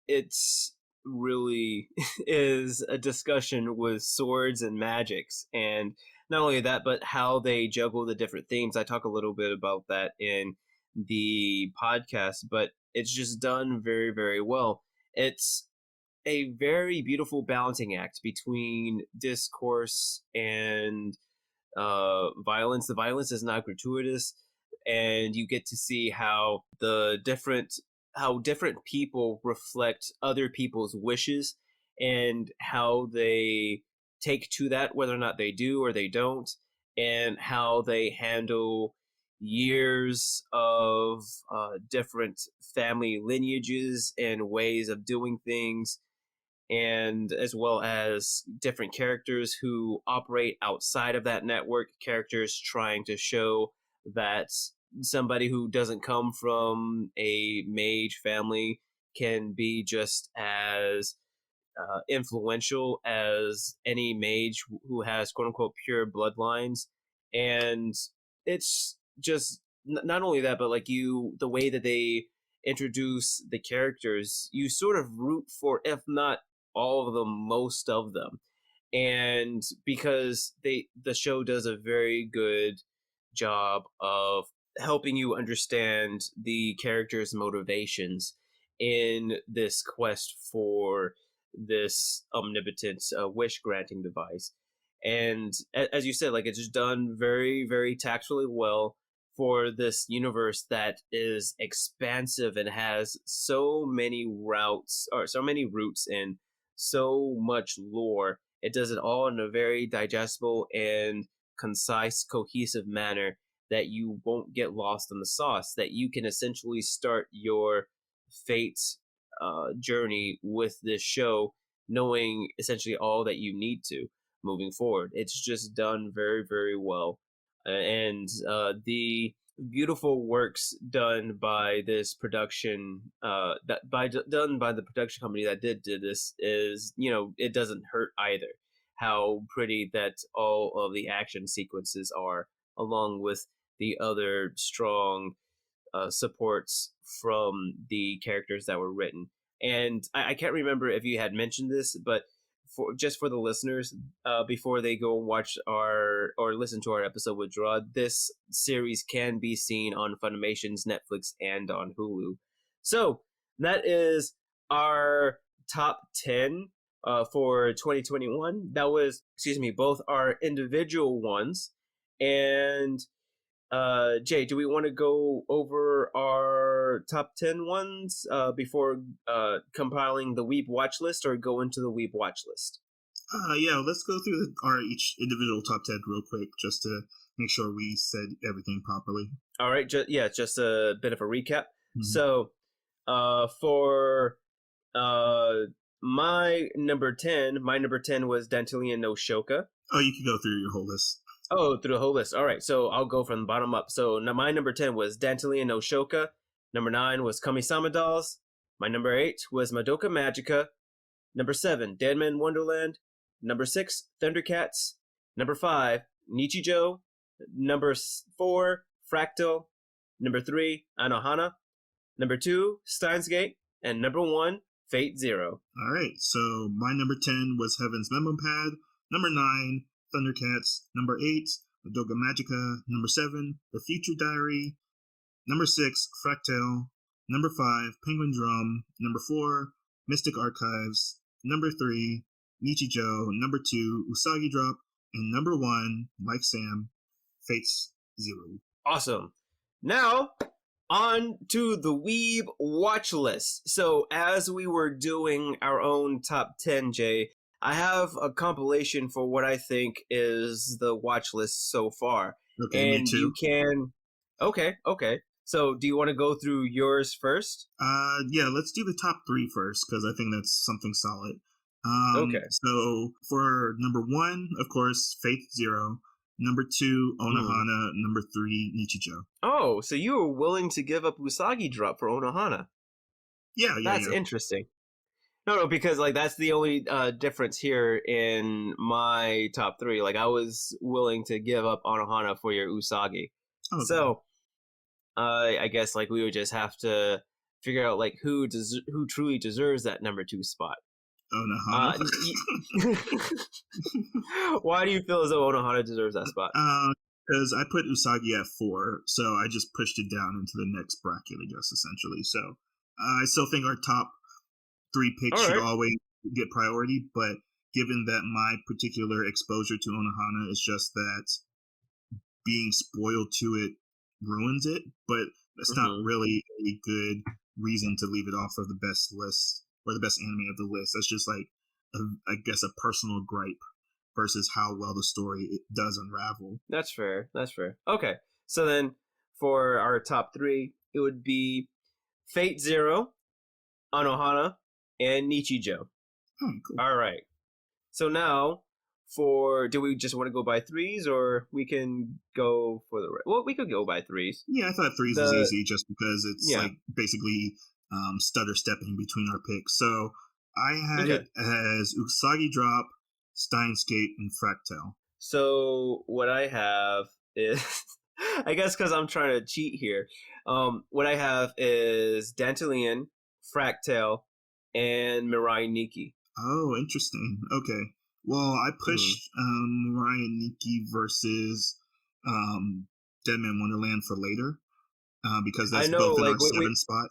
it's really is a discussion with swords and magics, and not only that, but how they juggle the different themes. I talk a little bit about that in the podcast, but it's just done very, very well. It's a very beautiful balancing act between discourse and violence. The violence is not gratuitous, and you get to see how different people reflect other people's wishes and how they take to that, whether or not they do or they don't, and how they handle years of different family lineages and ways of doing things, and as well as different characters who operate outside of that network, characters trying to show that somebody who doesn't come from a mage family can be just as influential as any mage who has quote unquote pure bloodlines. And it's just not only that, but like the way that they introduce the characters, you sort of root for, if not all of them, most of them. And because the show does a very good job of helping you understand the characters' motivations in this quest for this omnipotent wish granting device. And as you said, like, it's just done very, very tactfully well for this universe that is expansive and has so many routes, or so many roots, and so much lore. It does it all in a very digestible and concise, cohesive manner that you won't get lost in the sauce, that you can essentially start your fate journey with this show knowing essentially all that you need to moving forward. It's just done very, very well. And the beautiful works done by this production, done by the production company that did this, is, it doesn't hurt either. How pretty that all of the action sequences are, along with the other strong supports from the characters that were written. And I can't remember if you had mentioned this, but for the listeners, before they go and watch or listen to our episode with Gerard, this series can be seen on Funimation's Netflix and on Hulu. So that is our top 10 for 2021. That was, both our individual ones. And Jay, do we want to go over our top 10 ones before compiling the Weeb watch list, or go into the Weeb watch list? Yeah, let's go through our each individual top 10 real quick, just to make sure we said everything properly. All right, just a bit of a recap. Mm-hmm. So for my number 10 was Dantalian no Shoka. Oh, you can go through your whole list. Oh, through the whole list. All right, so I'll go from the bottom up. So now my number 10 was Dantalian no Shoka. Number 9 was Kami-sama Dolls. My number 8 was Madoka Magica. Number 7, Deadman Wonderland. Number 6, Thundercats. Number 5, Nichijou. Number 4, Fractal. Number 3, Anohana. Number 2, Steins Gate. And number 1, Fate Zero. All right, so my number 10 was Heaven's Memo Pad. Number 9, Thundercats. Number 8, Madoka Magica. Number 7, The Future Diary. Number 6, Fractal. Number 5, Penguin Drum. Number 4, Mystic Archives. Number 3, Nichijou. Number 2, Usagi Drop. And number 1, like Sam, Fates Zero. Awesome. Now, on to the Weeb watch list. So, as we were doing our own top 10, Jay, I have a compilation for what I think is the watch list so far. Okay, and me too. You can... Okay. So, do you want to go through yours first? Yeah, let's do the top 3 first, because I think that's something solid. Okay. So, for number 1, of course, Fate Zero. Number 2, Hmm. Onohana. Number 3, Nichijou. Oh, so you were willing to give up Usagi Drop for Onohana. Yeah. That's interesting. No, because like that's the only difference here in my top 3. Like I was willing to give up Anohana for your Usagi. Okay. So I guess like we would just have to figure out like who truly deserves that number 2 spot. Onohana. Why do you feel as though Onohana deserves that spot? Because I put Usagi at 4, so I just pushed it down into the next bracket, I guess, essentially. So I still think our top 3 picks should always get priority, but given that my particular exposure to Onohana is just that being spoiled to it ruins it, but that's not really a good reason to leave it off of the best list or the best anime of the list. That's just like, I guess, a personal gripe versus how well the story does unravel. That's fair. Okay, so then for our top 3, it would be Fate Zero, Anohana, and Nichijou. Oh, cool. All right. So now, do we just want to go by 3s, or we can go for the well? We could go by 3s. Yeah, I thought 3s was easy just because it's like basically stutter stepping between our picks. So I had it as Usagi Drop, Steins Gate, and Fractal. So what I have is, I guess because I'm trying to cheat here, what I have is Dantalian, Fractal, and Mirai Nikki. Oh, interesting. Okay. Well, I pushed Mirai Nikki versus Deadman Wonderland for later because that's both in our 7 spot.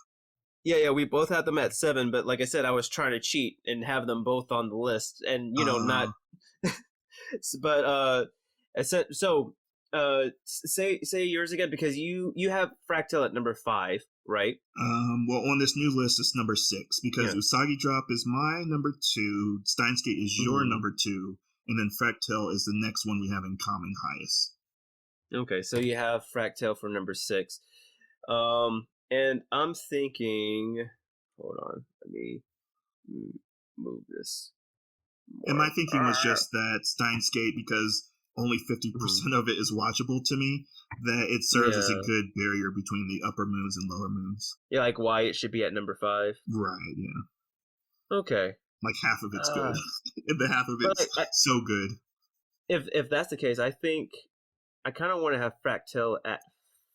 Yeah, we both had them at 7, but like I said, I was trying to cheat and have them both on the list, and not. But say yours again, because you have Fractal at number 5, right? Well, on this new list, it's number 6 because Usagi Drop is my number 2, Steins Gate is your number 2, and then Fractal is the next one we have in common highest. Okay, so you have Fractal for number 6. And I'm thinking, hold on, let me move this. And my thinking was just that Steins Gate, because only 50% of it is watchable to me, that it serves as a good barrier between the upper moons and lower moons. Yeah, like why it should be at number 5. Right, yeah. Okay. Like half of it's good. And the half of it's so good. If that's the case, I think I kind of want to have Fractal at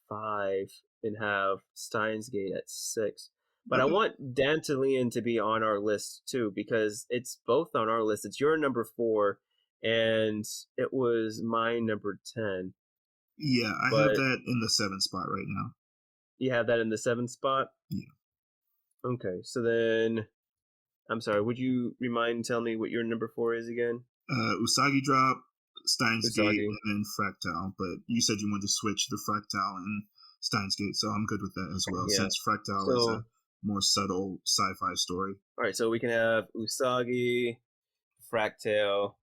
5 and have Steins Gate at 6. But I want Dantalian to be on our list too, because it's both on our list. It's your number 4, and it was my number 10. Yeah, I have that in the 7 spot right now. You have that in the 7 spot? Yeah. Okay, so then, I'm sorry, would you tell me what your number 4 is again? Usagi Drop, Steins Gate, and then Fractal. But you said you wanted to switch the Fractal and Steins Gate, so I'm good with that as well, since Fractal is a more subtle sci-fi story. All right, so we can have Usagi, Fractal,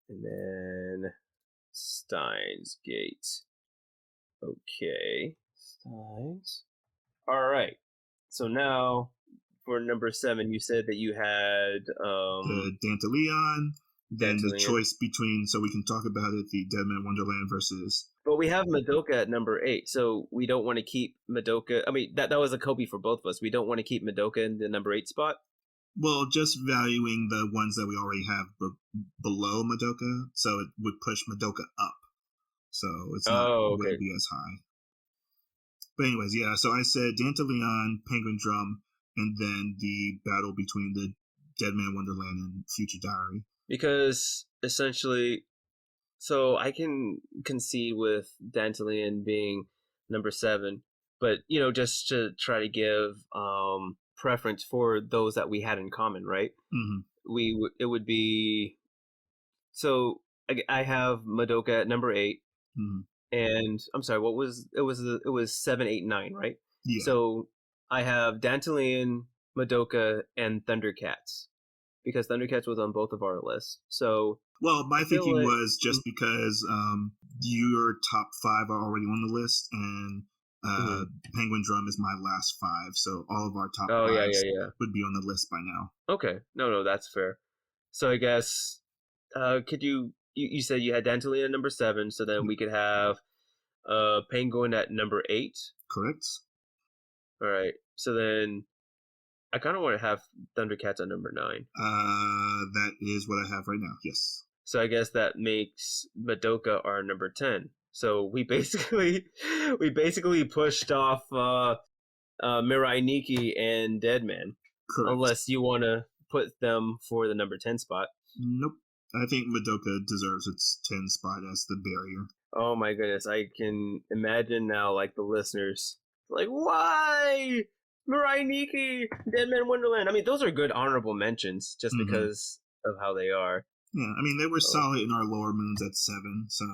and then Steins Gate. Okay, Steins. All right, so now for number 7, you said that you had the Dantalian. Then the choice between, so we can talk about it, the Deadman Wonderland versus. But we have Madoka at number 8, so we don't want to keep Madoka. I mean, that was a Kobe for both of us. We don't want to keep Madoka in the number 8 spot. Well, just valuing the ones that we already have below Madoka, so it would push Madoka up. So it's not going to be as high. But anyways, yeah, so I said Dantalian, Penguin Drum, and then the battle between the Deadman Wonderland and Future Diary. Because essentially, so I can concede with Dantalian being number 7, but just to try to give preference for those that we had in common, right? Mm-hmm. It would be, so I have Madoka at number 8, and I'm sorry, it was 7, 8, 9, right? Yeah. So I have Dantalian, Madoka, and Thundercats, because Thundercats was on both of our lists. So, well, my thinking was just because your top 5 are already on the list, and Penguin Drum is my last 5, so all of our top 5s would be on the list by now. Okay, no, that's fair. So I guess, could you you said you had Dantelina at number 7, so then we could have Penguin at number 8. Correct. All right. So then I kind of want to have Thundercats at number 9. That is what I have right now. Yes. So I guess that makes Madoka our number 10. So we basically pushed off Mirai Nikki and Deadman. Correct. Unless you want to put them for the number 10 spot. Nope. I think Madoka deserves its 10 spot as the barrier. Oh my goodness, I can imagine now, like, the listeners, like, why? Mirai Nikki, Deadman Wonderland. I mean, those are good honorable mentions just because of how they are. Yeah, I mean, they were solid in our lower moons at 7, so,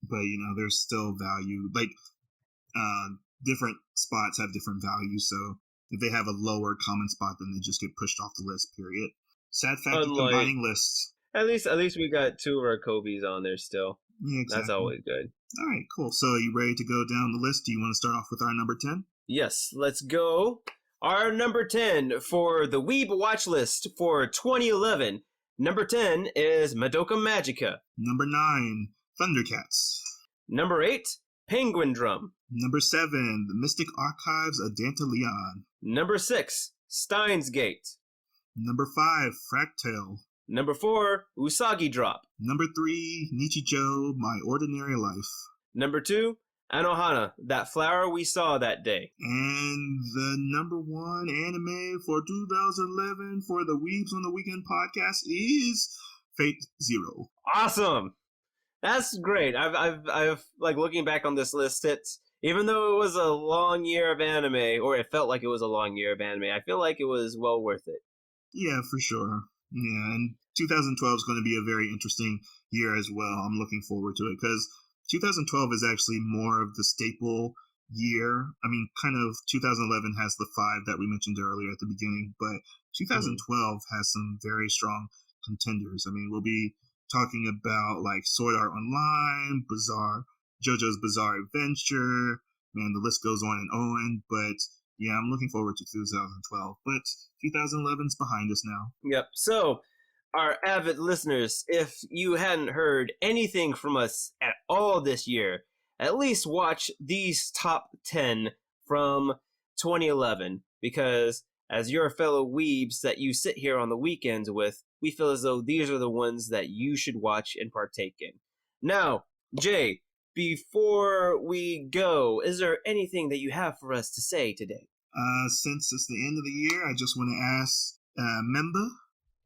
but, there's still value. Like, different spots have different values, so if they have a lower common spot, then they just get pushed off the list, period. Sad fact of combining lists. At least we got 2 of our Kobe's on there still. Yeah, exactly. That's always good. All right, cool. So are you ready to go down the list? Do you want to start off with our number 10? Yes, let's go. Our number 10 for the Weeb watch list for 2011. Number 10 is Madoka Magica. Number 9, Thundercats. Number 8, Penguin Drum. Number 7, The Mystic Archives of Dantalion. Number 6, Steins Gate. Number 5, Fractale. Number 4, Usagi Drop. Number 3, Nichijou, My Ordinary Life. Number 2, Anohana, That Flower We Saw That Day. And the number 1 anime for 2011 for the Weebs on the Weekend podcast is Fate Zero. Awesome! That's great. I've like looking back on this list, even though it was a long year of anime, or it felt like it was a long year of anime, I feel like it was well worth it. Yeah, for sure. Yeah, and 2012 is going to be a very interesting year as well. I'm looking forward to it because 2012 is actually more of the staple year. I mean, kind of 2011 has the 5 that we mentioned earlier at the beginning, but 2012 has some very strong contenders. I mean, we'll be talking about like Sword Art Online, JoJo's Bizarre Adventure, man, the list goes on and on. But yeah, I'm looking forward to 2012. But 2011's behind us now. Yep. So, our avid listeners, if you hadn't heard anything from us at all this year, at least watch these top 10 from 2011, because as your fellow weebs that you sit here on the weekends with, we feel as though these are the ones that you should watch and partake in. Now, Jay, before we go, is there anything that you have for us to say today? Since it's the end of the year, I just want to ask,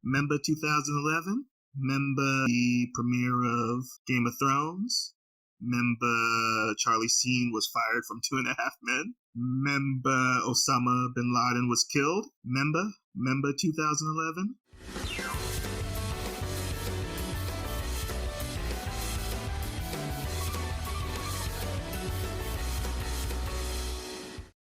Member 2011, member the premiere of Game of Thrones, member Charlie Sheen was fired from 2.5 Men, member Osama bin Laden was killed, member 2011.